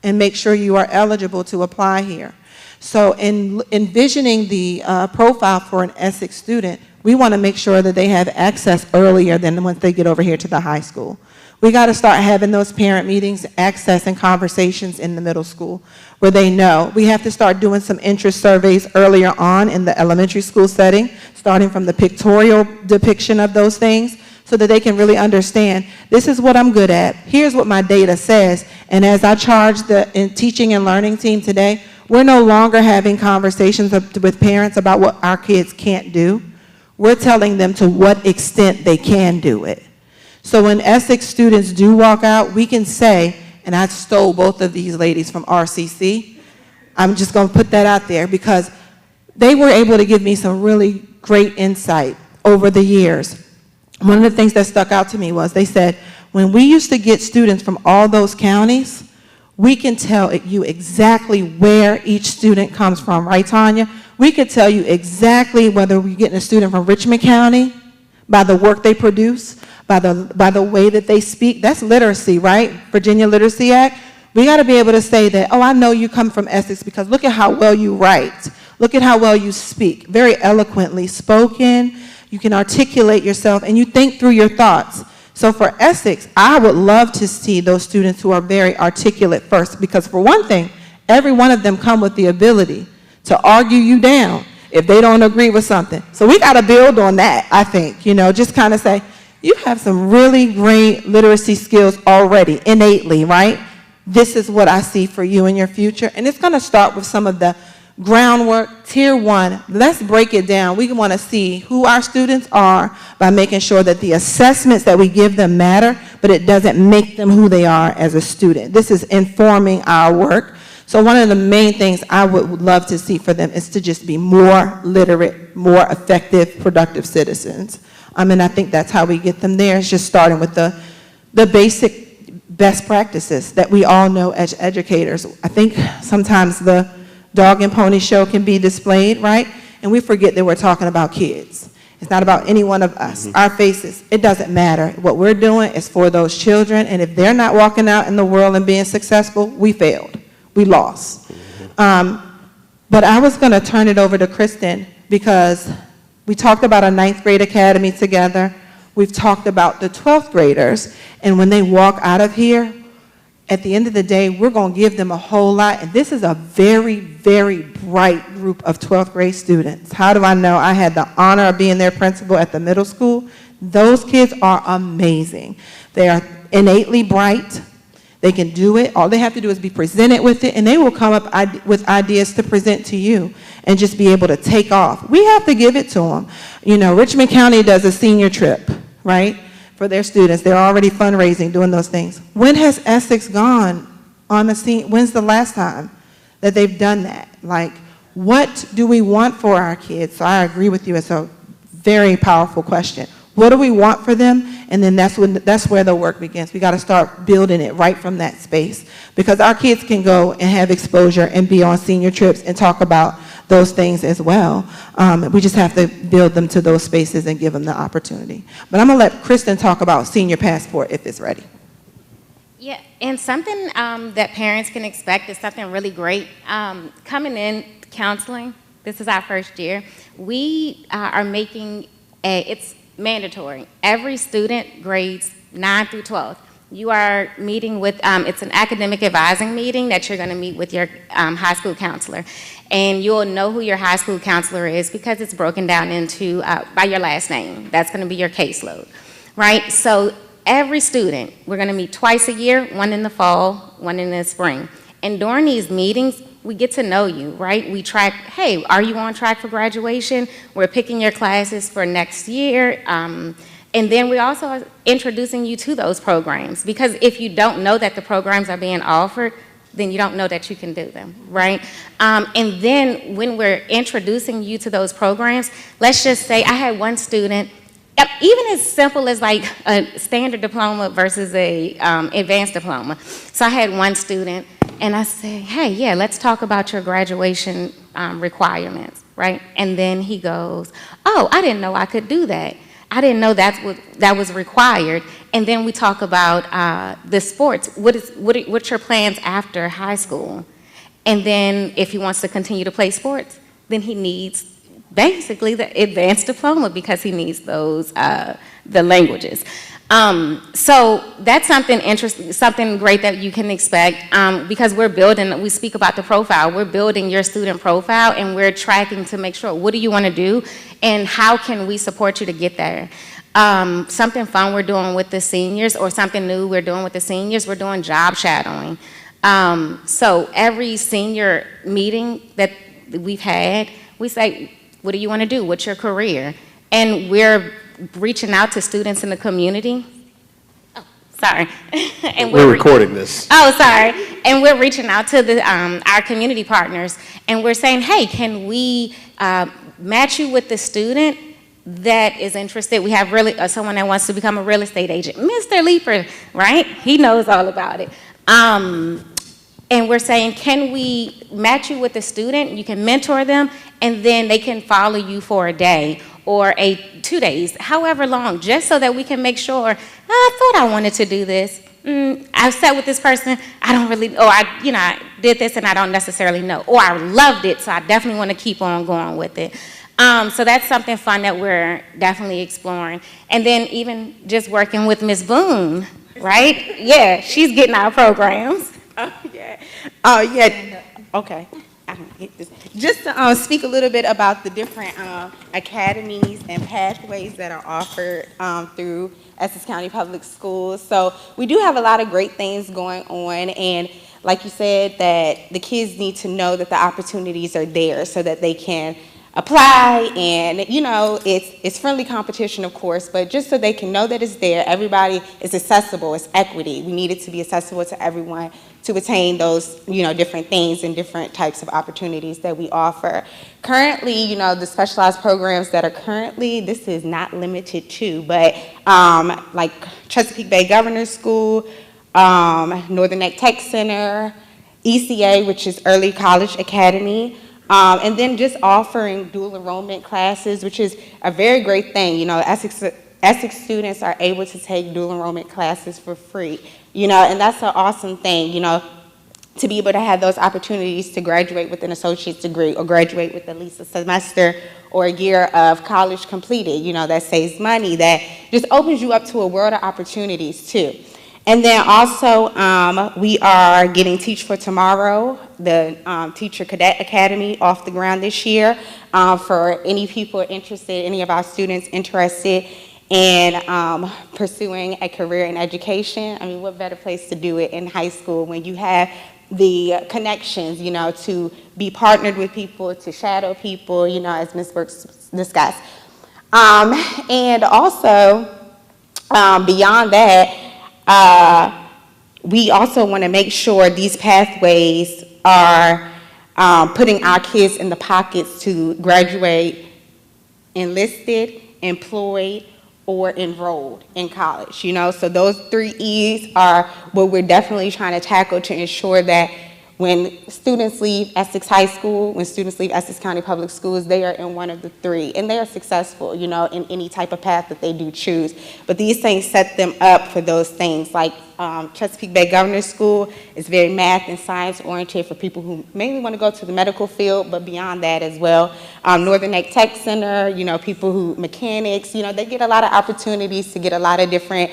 and make sure you are eligible to apply here. So in envisioning the profile for an Essex student, we want to make sure that they have access earlier than once they get over here to the high school. We got to start having those parent meetings, access and conversations in the middle school where they know. We have to start doing some interest surveys earlier on in the elementary school setting, starting from the pictorial depiction of those things so that they can really understand, this is what I'm good at, here's what my data says, and as I charge the teaching and learning team today, we're no longer having conversations with parents about what our kids can't do. We're telling them to what extent they can do it. So when Essex students do walk out, we can say, and I stole both of these ladies from RCC. I'm just going to put that out there because they were able to give me some really great insight over the years. One of the things that stuck out to me was they said, when we used to get students from all those counties, we can tell you exactly where each student comes from, right, Tanya? We could tell you exactly whether we're getting a student from Richmond County by the work they produce, by the way that they speak. That's literacy, right? Virginia Literacy Act. We got to be able to say that, oh, I know you come from Essex because look at how well you write. Look at how well you speak. Very eloquently spoken. You can articulate yourself and you think through your thoughts. So for Essex, I would love to see those students who are very articulate first because for one thing, every one of them come with the ability to argue you down if they don't agree with something. So we got to build on that, I think, just kind of say, You have some really great literacy skills already, innately, right? This is what I see for you in your future. And it's going to start with some of the groundwork, tier 1. Let's break it down. We want to see who our students are by making sure that the assessments that we give them matter, but it doesn't make them who they are as a student. This is informing our work. So one of the main things I would love to see for them is to just be more literate, more effective, productive citizens. And I think that's how we get them there. It's just starting with the basic best practices that we all know as educators. I think sometimes the dog and pony show can be displayed, right? And we forget that we're talking about kids. It's not about any one of us. Our faces, it doesn't matter. What we're doing is for those children, and if they're not walking out in the world and being successful, we failed. We lost. But I was going to turn it over to Kristen because we talked about a 9th grade academy together. We've talked about the 12th graders, and when they walk out of here, at the end of the day, we're going to give them a whole lot, and this is a very, very bright group of 12th grade students. How do I know? I had the honor of being their principal at the middle school. Those kids are amazing. They are innately bright. They can do it. All they have to do is be presented with it, and they will come up with ideas to present to you and just be able to take off. We have to give it to them. You know, Richmond County does a senior trip, right, for their students. They're already fundraising, doing those things. When has Essex gone on a when's the last time that they've done that? Like, what do we want for our kids? So I agree with you. It's a very powerful question. What do we want for them? And then that's where the work begins. We got to start building it right from that space, because our kids can go and have exposure and be on senior trips and talk about those things as well. We just have to build them to those spaces and give them the opportunity. But I'm going to let Kristen talk about Senior Passport if it's ready. Yeah, and something that parents can expect is something really great. Coming in counseling, this is our first year, we are making it's mandatory. Every student, grades 9 through 12. You are meeting with, it's an academic advising meeting that you're going to meet with your high school counselor. And you'll know who your high school counselor is because it's broken down into, by your last name. That's going to be your caseload, right? So every student, we're going to meet twice a year, one in the fall, one in the spring. And during these meetings, we get to know you, right? We track, hey, are you on track for graduation? We're picking your classes for next year. And then we also are introducing you to those programs, because if you don't know that the programs are being offered, then you don't know that you can do them, right? And then when we're introducing you to those programs, let's just say I had one student, even as simple as like a standard diploma versus a advanced diploma. So I had one student, and I said, hey, yeah, let's talk about your graduation requirements, right? And then he goes, oh, I didn't know I could do that. I didn't know that was required. And then we talk about the sports. What's your plans after high school? And then if he wants to continue to play sports, then he needs basically the advanced diploma because he needs those, the languages. So that's something interesting, something great that you can expect, because we speak about the profile. We're building your student profile, and we're tracking to make sure, what do you want to do, and how can we support you to get there? Something fun we're doing with the seniors, or something new we're doing with the seniors, we're doing job shadowing. So every senior meeting that we've had, we say, what do you want to do? What's your career? And we're reaching out to students in the community. Oh, sorry. And we're recording this. Oh, sorry. And we're reaching out to our community partners, and we're saying, hey, can we match you with the student that is interested? We have someone that wants to become a real estate agent. Mr. Leeper, right? He knows all about it. And we're saying, can we match you with a student? You can mentor them, and then they can follow you for a day or 2 days, however long, just so that we can make sure, I thought I wanted to do this. I sat with this person, I don't really, or I did this and I don't necessarily know. Or I loved it, so I definitely want to keep on going with it. So that's something fun that we're definitely exploring. And then even just working with Ms. Boone, right? Yeah, she's getting our programs. Oh, yeah. Oh, yeah. Okay. hit this. Just to speak a little bit about the different academies and pathways that are offered through Essex County Public Schools. So we do have a lot of great things going on, and like you said, that the kids need to know that the opportunities are there so that they can apply, and you know, it's friendly competition, of course, but just so they can know that it's there. Everybody is accessible. It's equity. We need it to be accessible to everyone to attain those, you know, different things and different types of opportunities that we offer. Currently, you know, the specialized programs that are currently, this is not limited to, but like Chesapeake Bay Governor's School, Northern Neck Tech Center, ECA, which is Early College Academy, and then just offering dual enrollment classes, which is a very great thing. You know, Essex students are able to take dual enrollment classes for free, you know, and that's an awesome thing, you know, to be able to have those opportunities to graduate with an associate's degree or graduate with at least a semester or a year of college completed. You know, that saves money, that just opens you up to a world of opportunities too. And then also, we are getting Teach for Tomorrow, the Teacher Cadet Academy, off the ground this year for any people interested, any of our students interested in pursuing a career in education. I mean, what better place to do it in high school when you have the connections, you know, to be partnered with people, to shadow people, you know, as Ms. Brooks discussed. And also, beyond that, we also want to make sure these pathways are putting our kids in the pockets to graduate enlisted, employed, or enrolled in college, you know. So those 3 E's are what we're definitely trying to tackle to ensure that when students leave Essex High School, when students leave Essex County Public Schools, they are in one of the 3, and they are successful, you know, in any type of path that they do choose. But these things set them up for those things. Like Chesapeake Bay Governor's School is very math and science oriented for people who mainly want to go to the medical field, but beyond that as well. Northern Neck Tech Center, you know, people who, mechanics, you know, they get a lot of opportunities to get a lot of different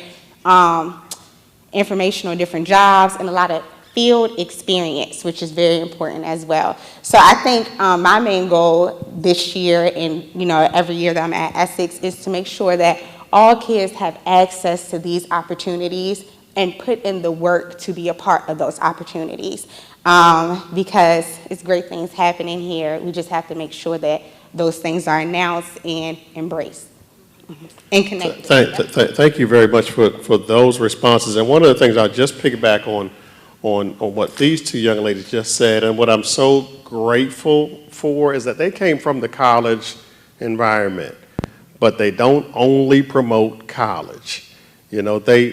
information on different jobs and a lot of field experience, which is very important as well. So I think my main goal this year, and you know, every year that I'm at Essex, is to make sure that all kids have access to these opportunities and put in the work to be a part of those opportunities. Because it's great things happening here. We just have to make sure that those things are announced and embraced and connected. Thank you very much for those responses. And one of the things I'll just piggyback on what these 2 young ladies just said, and what I'm so grateful for is that they came from the college environment, but they don't only promote college. You know, they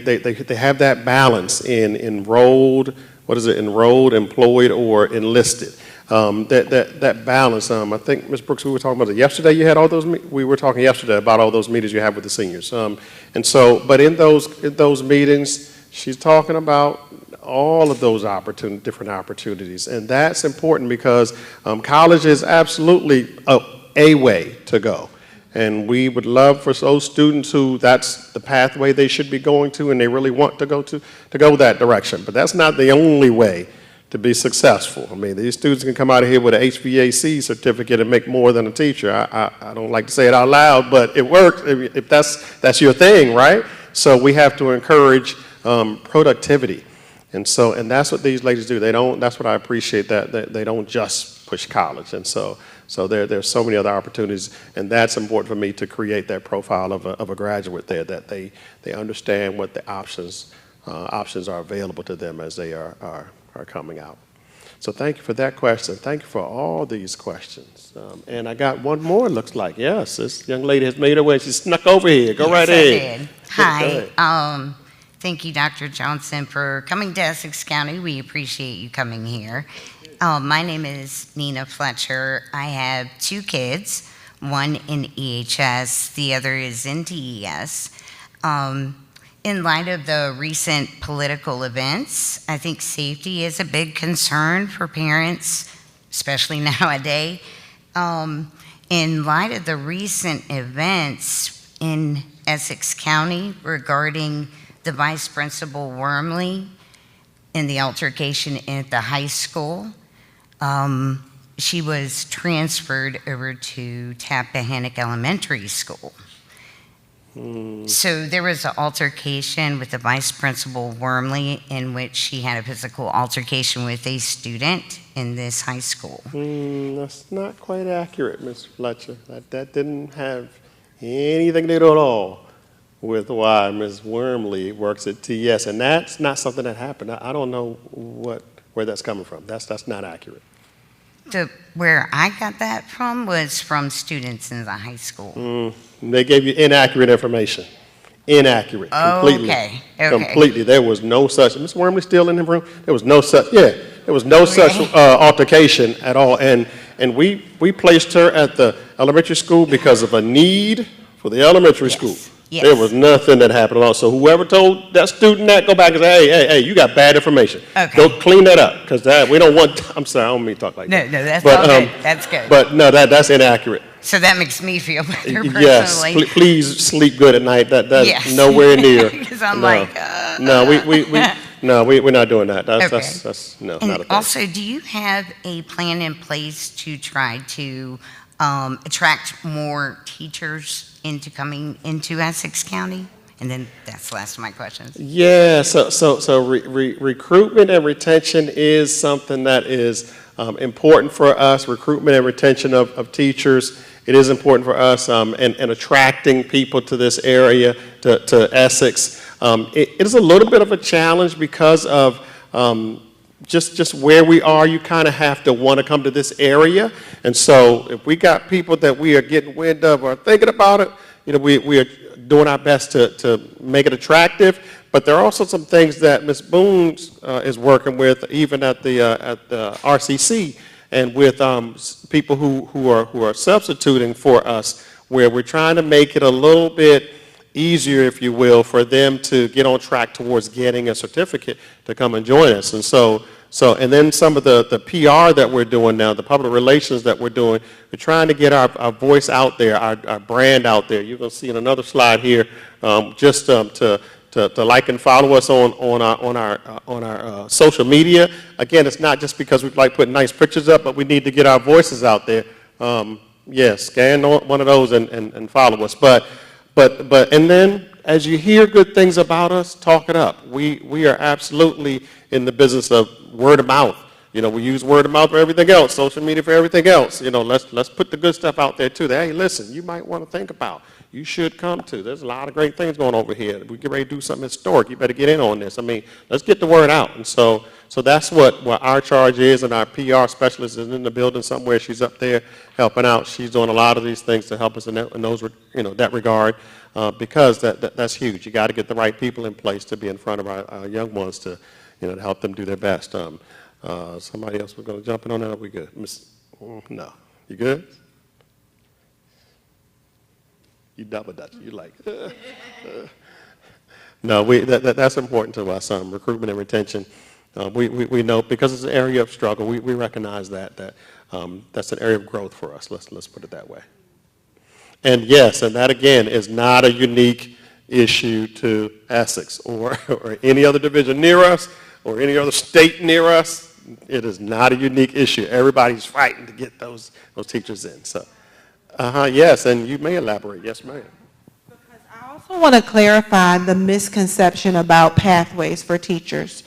have that balance in enrolled, enrolled, employed, or enlisted. That balance. I think, Ms. Brooks, we were talking about it yesterday. You had all those. We were talking yesterday about all those meetings you have with the seniors. And so, but in those meetings, she's talking about all of those different opportunities, and that's important because college is absolutely a way to go, and we would love for those students who that's the pathway they should be going to, and they really want to go that direction. But that's not the only way to be successful. I mean, these students can come out of here with an HVAC certificate and make more than a teacher. I don't like to say it out loud, but it works if that's your thing, right? So we have to encourage productivity. And that's what these ladies do. That's what I appreciate, that they don't just push college. And so there's so many other opportunities, and that's important for me to create that profile of a graduate there, that they understand what the options are available to them as they are coming out. So thank you for that question. Thank you for all these questions. And I got one more, looks like. Yes, this young lady has made her way. She snuck over here. Go right ahead. Hi. Thank you, Dr. Johnson, for coming to Essex County. We appreciate you coming here. My name is Nina Fletcher. I have 2 kids, one in EHS, the other is in DES. In light of the recent political events, I think safety is a big concern for parents, especially nowadays. In light of the recent events in Essex County regarding the Vice Principal Wormley in the altercation at the high school, she was transferred over to Tappahannock Elementary School. So there was an altercation with the vice principal Wormley in which she had a physical altercation with a student in this high school. That's not quite accurate, Ms. Fletcher. That didn't have anything to do at all with why Ms. Wormley works at TS, and that's not something that happened. I don't know where that's coming from. That's not accurate. Where I got that from was from students in the high school. They gave you inaccurate information. Inaccurate, completely. Okay. Completely. There was no such, Ms. Wormley still in the room? There was no such, there was no such altercation at all. And we placed her at the elementary school because of a need for the elementary school. Yes. There was nothing that happened at all. So whoever told that student that, go back and say, hey, you got bad information. Okay. Go clean that up, because we don't want, I'm sorry, I don't mean to talk like that. No, that's all good. That's good. But no, that's inaccurate. So that makes me feel better personally. Yes, please sleep good at night. That's Yes. nowhere near. Because I'm no. We're not doing that. That's no, and not a thing. also, do you have a plan in place to try to attract more teachers into coming into Essex County? And then that's the last of my questions. Yeah, so recruitment and retention is something that is important for us. Recruitment and retention of teachers. It is important for us, and attracting people to this area, to Essex. It is a little bit of a challenge because of just where we are. You kind of have to want to come to this area. And so if we got people that we are getting wind of or thinking about it, we are doing our best to make it attractive. But there are also some things that Ms. Boone is working with, even at the RCC, and with people who are substituting for us, where we're trying to make it a little bit easier, if you will, for them to get on track towards getting a certificate to come and join us. And then some of the PR that we're doing now, the public relations that we're doing, we're trying to get our voice out there, our brand out there. You're going to see in another slide here, just to like and follow us on our social media. Again, it's not just because we like putting nice pictures up, but we need to get our voices out there. Yes, scan one of those and follow us. But and then as you hear good things about us, talk it up. We are absolutely in the business of word of mouth. We use word of mouth for everything else, social media for everything else. Let's put the good stuff out there too. That, hey, listen, you might want to think about. You should come to. There's a lot of great things going over here. We get ready to do something historic. You better get in on this. I mean, let's get the word out. And so that's what our charge is, and our PR specialist is in the building somewhere. She's up there helping out. She's doing a lot of these things to help us in that regard, because that's huge. You got to get the right people in place to be in front of our young ones to help them do their best. Somebody else was going to jump in on that. Are we good? No. You good? You double dutch. You like. No, that's important to us. Recruitment and retention. We know, because it's an area of struggle. We recognize that's an area of growth for us. Let's put it that way. And yes, and that again is not a unique issue to Essex or any other division near us or any other state near us. It is not a unique issue. Everybody's fighting to get those teachers in. So. Yes, and you may elaborate. Yes, ma'am. Because I also want to clarify the misconception about pathways for teachers.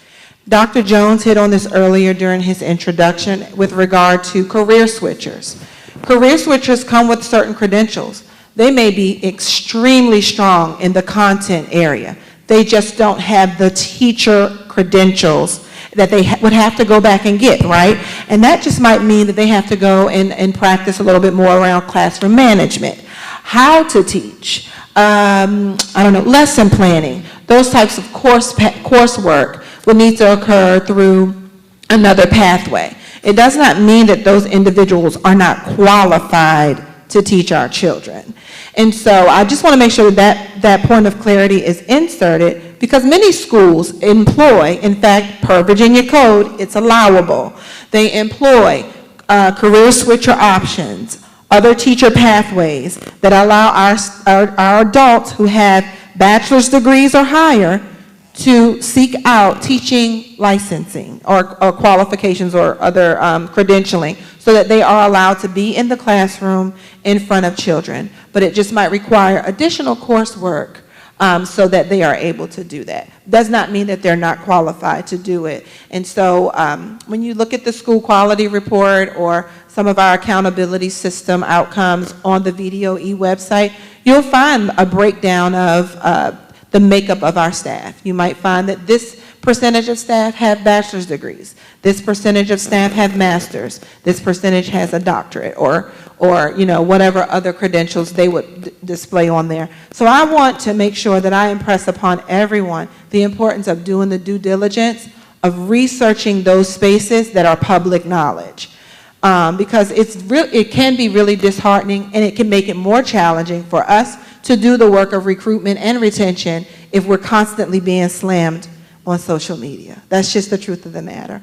Dr. Jones hit on this earlier during his introduction with regard to career switchers. Career switchers come with certain credentials. They may be extremely strong in the content area. They just don't have the teacher credentials that they would have to go back and get, right? And that just might mean that they have to go and practice a little bit more around classroom management, how to teach, lesson planning. Those types of coursework would need to occur through another pathway. It does not mean that those individuals are not qualified to teach our children. And so I just want to make sure that point of clarity is inserted, because many schools employ, in fact, per Virginia code, it's allowable. They employ career switcher options, other teacher pathways that allow our adults who have bachelor's degrees or higher to seek out teaching licensing or qualifications or other credentialing so that they are allowed to be in the classroom in front of children. But it just might require additional coursework so that they are able to do that. Does not mean that they're not qualified to do it. And so when you look at the school quality report or some of our accountability system outcomes on the VDOE website, you'll find a breakdown of the makeup of our staff. You might find that this percentage of staff have bachelor's degrees. This percentage of staff have masters. This percentage has a doctorate or you know, whatever other credentials they would display on there. So I want to make sure that I impress upon everyone the importance of doing the due diligence of researching those spaces that are public knowledge. Because it can be really disheartening and it can make it more challenging for us to do the work of recruitment and retention if we're constantly being slammed on social media. That's just the truth of the matter.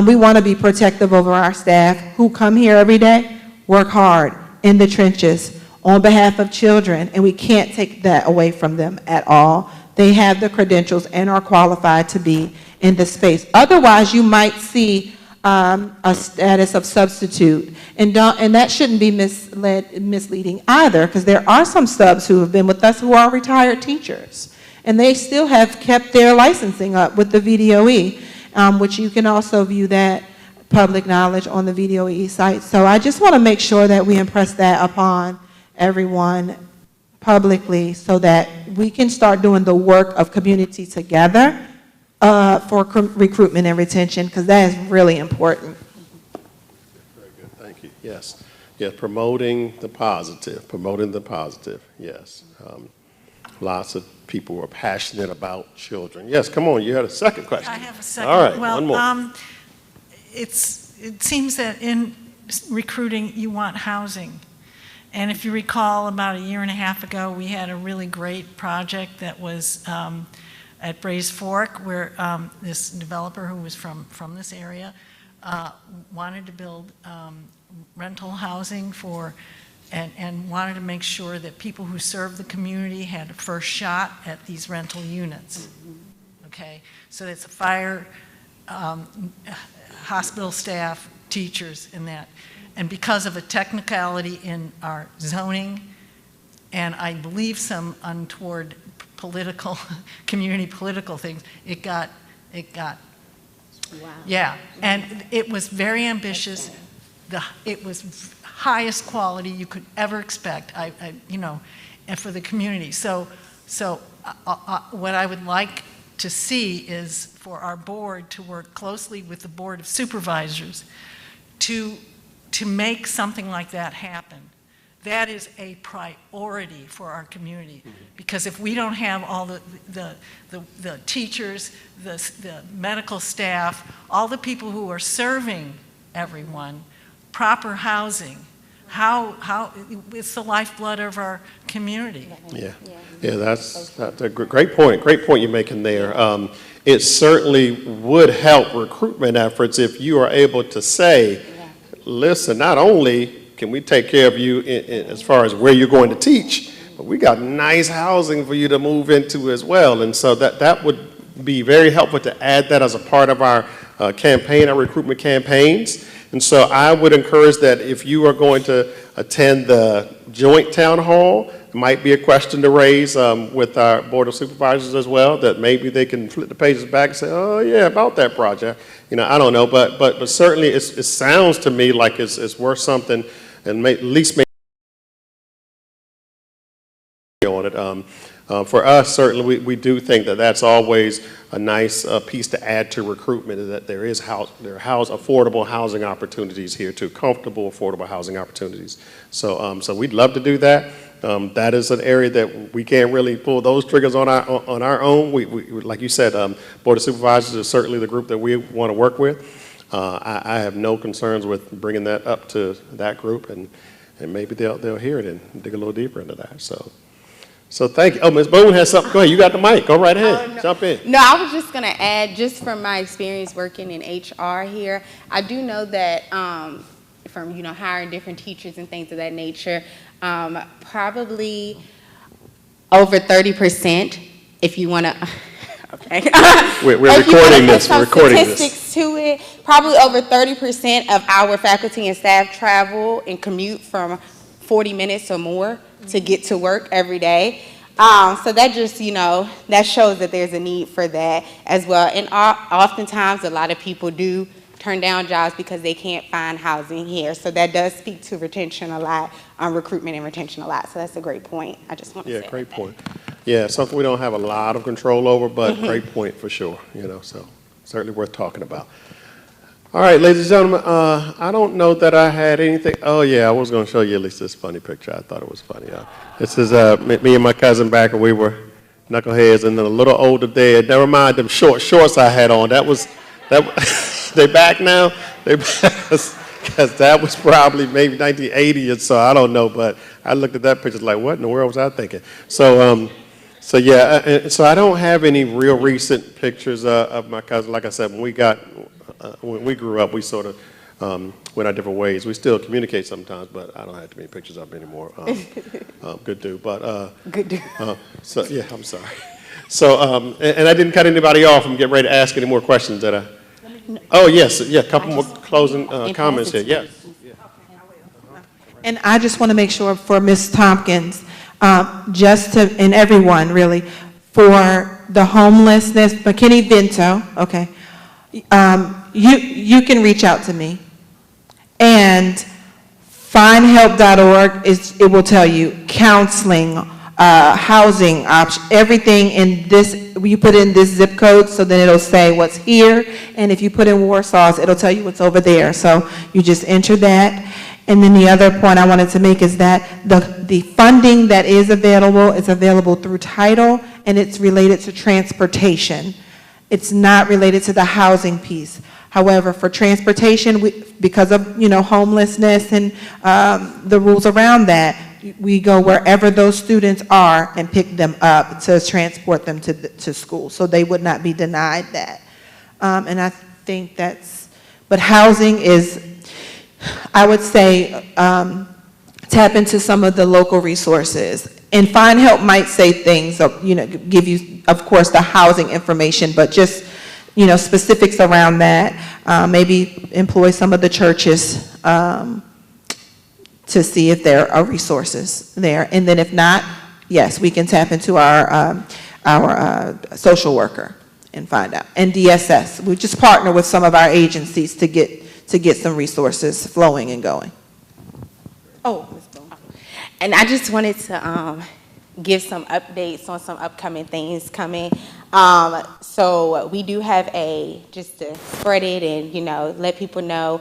We want to be protective over our staff who come here every day, work hard in the trenches on behalf of children, and we can't take that away from them at all. They have the credentials and are qualified to be in the space. Otherwise, you might see a status of substitute, and that shouldn't be misleading either, because there are some subs who have been with us who are retired teachers, and they still have kept their licensing up with the VDOE, which you can also view that public knowledge on the VDOE site. So I just want to make sure that we impress that upon everyone publicly so that we can start doing the work of community together for recruitment and retention, because that is really important. Very good, thank you. Yes, yes, promoting the positive, yes. Lots of people who are passionate about children. Yes, come on, you had a second question. I have a second. All right, well, one more. It seems that in recruiting, you want housing. And if you recall, about a year and a half ago, we had a really great project that was at Brays Fork, where this developer who was from this area wanted to build rental housing and wanted to make sure that people who serve the community had a first shot at these rental units. Okay, so it's a fire, hospital staff, teachers, and that. And because of a technicality in our zoning, and I believe some untoward political, community political things, it got, wow. Yeah, and it was very ambitious. It was highest quality you could ever expect, you know, and for the community. So what I would like to see is for our board to work closely with the Board of Supervisors to make something like that happen. That is a priority for our community, because if we don't have all the teachers, the medical staff, all the people who are serving everyone, proper housing, how it's the lifeblood of our community. Yeah, that's a great point you're making there. It certainly would help recruitment efforts if you are able to say, listen, not only can we take care of you as far as where you're going to teach, but we got nice housing for you to move into as well. And so that would be very helpful to add that as a part of our campaign, our recruitment campaigns. And so I would encourage that if you are going to attend the joint town hall, it might be a question to raise with our Board of Supervisors as well, that maybe they can flip the pages back and say, oh yeah, about that project. You know, I don't know, but certainly it sounds to me like it's worth something, and at least maybe on it. For us, certainly, we do think that that's always a nice piece to add to recruitment, is that there are affordable housing opportunities here too, comfortable, affordable housing opportunities. So we'd love to do that. That is an area that we can't really pull those triggers on our own. We like you said, Board of Supervisors is certainly the group that we want to work with. I have no concerns with bringing that up to that group, and maybe they'll hear it and dig a little deeper into that. So thank you. Oh, Ms. Boone has something. Go ahead. You got the mic. Go right ahead. No. Jump in. No, I was just going to add, just from my experience working in HR here, I do know that from, you know, hiring different teachers and things of that nature, probably over 30%, if you want to Okay. We're If you wanna recording put this, some we're recording this. statistics to it, probably over 30% of our faculty and staff travel and commute from 40 minutes or more to get to work every day. So that just, that shows that there's a need for that as well. And oftentimes, a lot of people do turn down jobs because they can't find housing here. So that does speak to retention a lot, recruitment and retention a lot. So that's a great point. I just want to say. Yeah, great point. Yeah, something we don't have a lot of control over, but great point for sure, so certainly worth talking about. All right, ladies and gentlemen, I don't know that I had anything. Oh, yeah, I was going to show you at least this funny picture. I thought it was funny. This is me and my cousin back when we were knuckleheads and then a little older there. Never mind them shorts I had on. They back now? They back because that was probably maybe 1980 or so. I don't know, but I looked at that picture like, what in the world was I thinking? So I don't have any real recent pictures of my cousin. Like I said, when we grew up, we sort of went our different ways. We still communicate sometimes, but I don't have too many pictures of him anymore. Good dude, but good dude. So yeah, I'm sorry. So and I didn't cut anybody off. I'm getting ready to ask any more questions that I. Oh yes, yeah, a couple more closing comments here. Yes. And I just want to make sure for Ms. Tompkins, and everyone really, for the homelessness, McKinney Vento, okay, you can reach out to me. And findhelp.org, it will tell you counseling, housing options, everything in this. You put in this zip code, so then it'll say what's here. And if you put in Warsaw's, it'll tell you what's over there. So you just enter that. And then the other point I wanted to make is that the funding that is available through title, and it's related to transportation. It's not related to the housing piece. However, for transportation, because of homelessness and the rules around that, we go wherever those students are and pick them up to transport them to school. So they would not be denied that. And I think but housing is, I would say, tap into some of the local resources. And Find Help might say things, give you, of course, the housing information, but just, specifics around that. Maybe employ some of the churches to see if there are resources there. And then if not, yes, we can tap into our social worker and find out. And DSS, we just partner with some of our agencies to get some resources flowing and going. Oh, Ms. Bowman. And I just wanted to give some updates on some upcoming things coming. So we do have just to spread it and, let people know,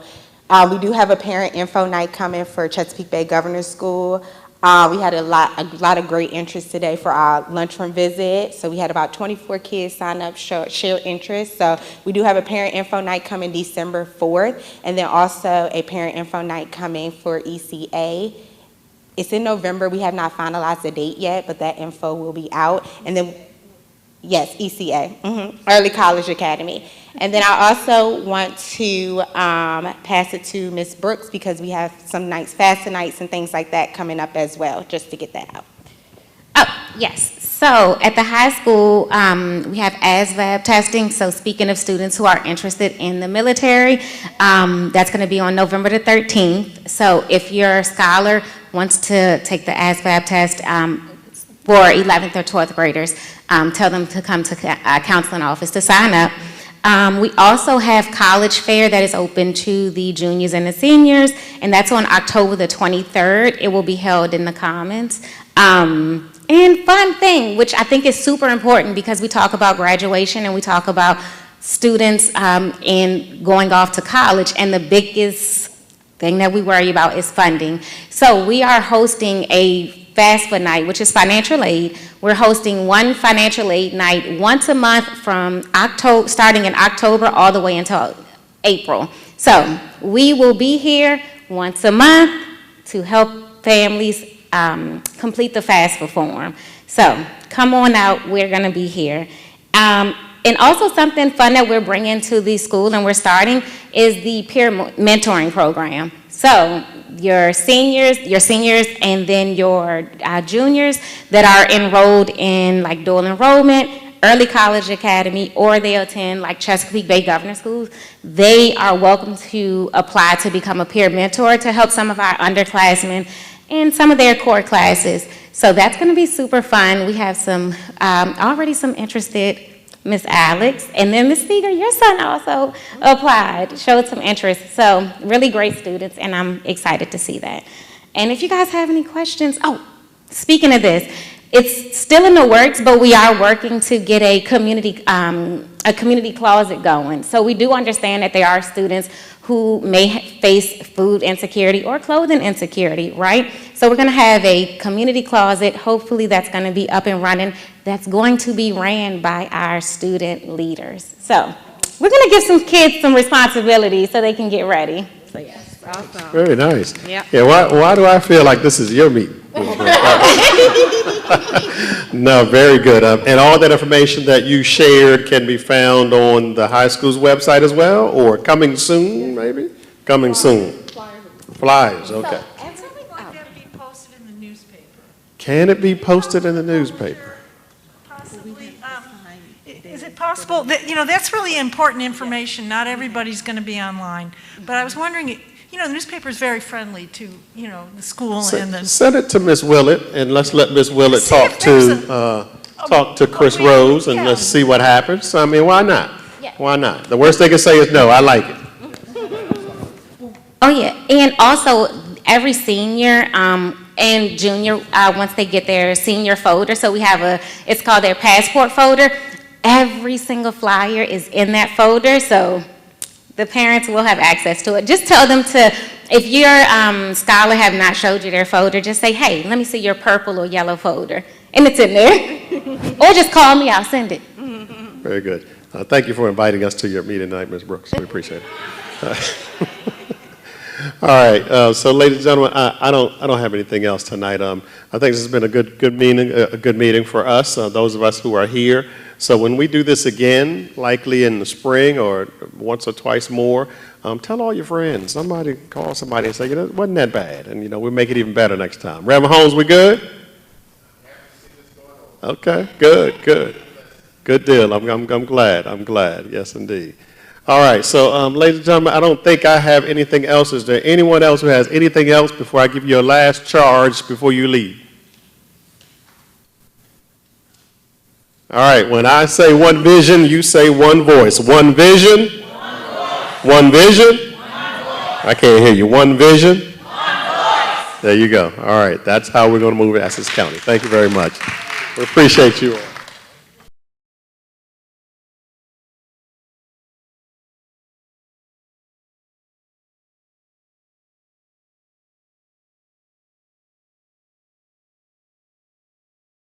we do have a parent info night coming for Chesapeake Bay Governor's School. We had a lot of great interest today for our lunchroom visit. So we had about 24 kids sign up, share interest. So we do have a parent info night coming December 4th, and then also a parent info night coming for ECA. It's in November. We have not finalized the date yet, but that info will be out. And then, yes, ECA, Early College Academy. And then I also want to pass it to Ms. Brooks because we have some nights, FAFSA nights and things like that coming up as well, just to get that out. Oh, yes. So at the high school, we have ASVAB testing. So speaking of students who are interested in the military, that's going to be on November the 13th. So if your scholar wants to take the ASVAB test for 11th or 12th graders, tell them to come to a counseling office to sign up. We also have college fair that is open to the juniors and the seniors, and that's on October the 23rd. It will be held in the Commons. And fun thing, which I think is super important because we talk about graduation and we talk about students and going off to college, and the biggest thing that we worry about is funding. So we are hosting a FAFSA night, which is financial aid. We're hosting one financial aid night once a month from starting in October all the way until April. So we will be here once a month to help families complete the FAFSA form. So come on out, we're going to be here. And also something fun that we're bringing to the school and we're starting is the peer mentoring program. So your seniors and then your juniors that are enrolled in like dual enrollment, Early College Academy, or they attend like Chesapeake Bay Governor Schools, they are welcome to apply to become a peer mentor to help some of our underclassmen in some of their core classes. So that's going to be super fun. We have some already some interested Miss Alex, and then Miss Seeger, your son also applied, showed some interest. So really great students, and I'm excited to see that. And if you guys have any questions, oh, speaking of this, it's still in the works, but we are working to get a community closet going. So we do understand that there are students who may face food insecurity or clothing insecurity, right? So we're gonna have a community closet. Hopefully that's gonna be up and running. That's going to be ran by our student leaders. So we're gonna give some kids some responsibility so they can get ready. So yes. Awesome. Very nice. Yep. Yeah, why do I feel like this is your meeting? No, very good. And all that information that you shared can be found on the high school's website as well, or coming soon, maybe? Coming soon. Flyers, okay. Can something like that be posted in the newspaper? Can it be posted in the newspaper? Possibly. Is it possible that, that's really important information. Not everybody's going to be online. But I was wondering, the newspaper is very friendly to, the school and the... Send it to Miss Willett, and let's let Miss Willett talk to Chris Rose, and let's see what happens. I mean, why not? Yeah. Why not? The worst they can say is no, I like it. Oh yeah, and also every senior and junior, once they get their senior folder, so we have it's called their passport folder. Every single flyer is in that folder, so the parents will have access to it. Just tell them to, if your scholar have not showed you their folder, just say, hey, let me see your purple or yellow folder, and it's in there. Or just call me, I'll send it. Very good. Thank you for inviting us to your meeting tonight, Ms. Brooks. We appreciate it. All right. So, ladies and gentlemen, I don't have anything else tonight. I think this has been a good meeting for us, those of us who are here. So when we do this again, likely in the spring or once or twice more, tell all your friends. Somebody call somebody and say, it wasn't that bad, and we'll make it even better next time. Reverend Holmes, we good? Okay. Good deal. I'm glad. Yes, indeed. All right, so ladies and gentlemen, I don't think I have anything else. Is there anyone else who has anything else before I give you your last charge before you leave? All right, when I say one vision, you say one voice. One vision. One vision. I can't hear you. One vision. There you go. All right, that's how we're going to move it as this county. Thank you very much. We appreciate you all.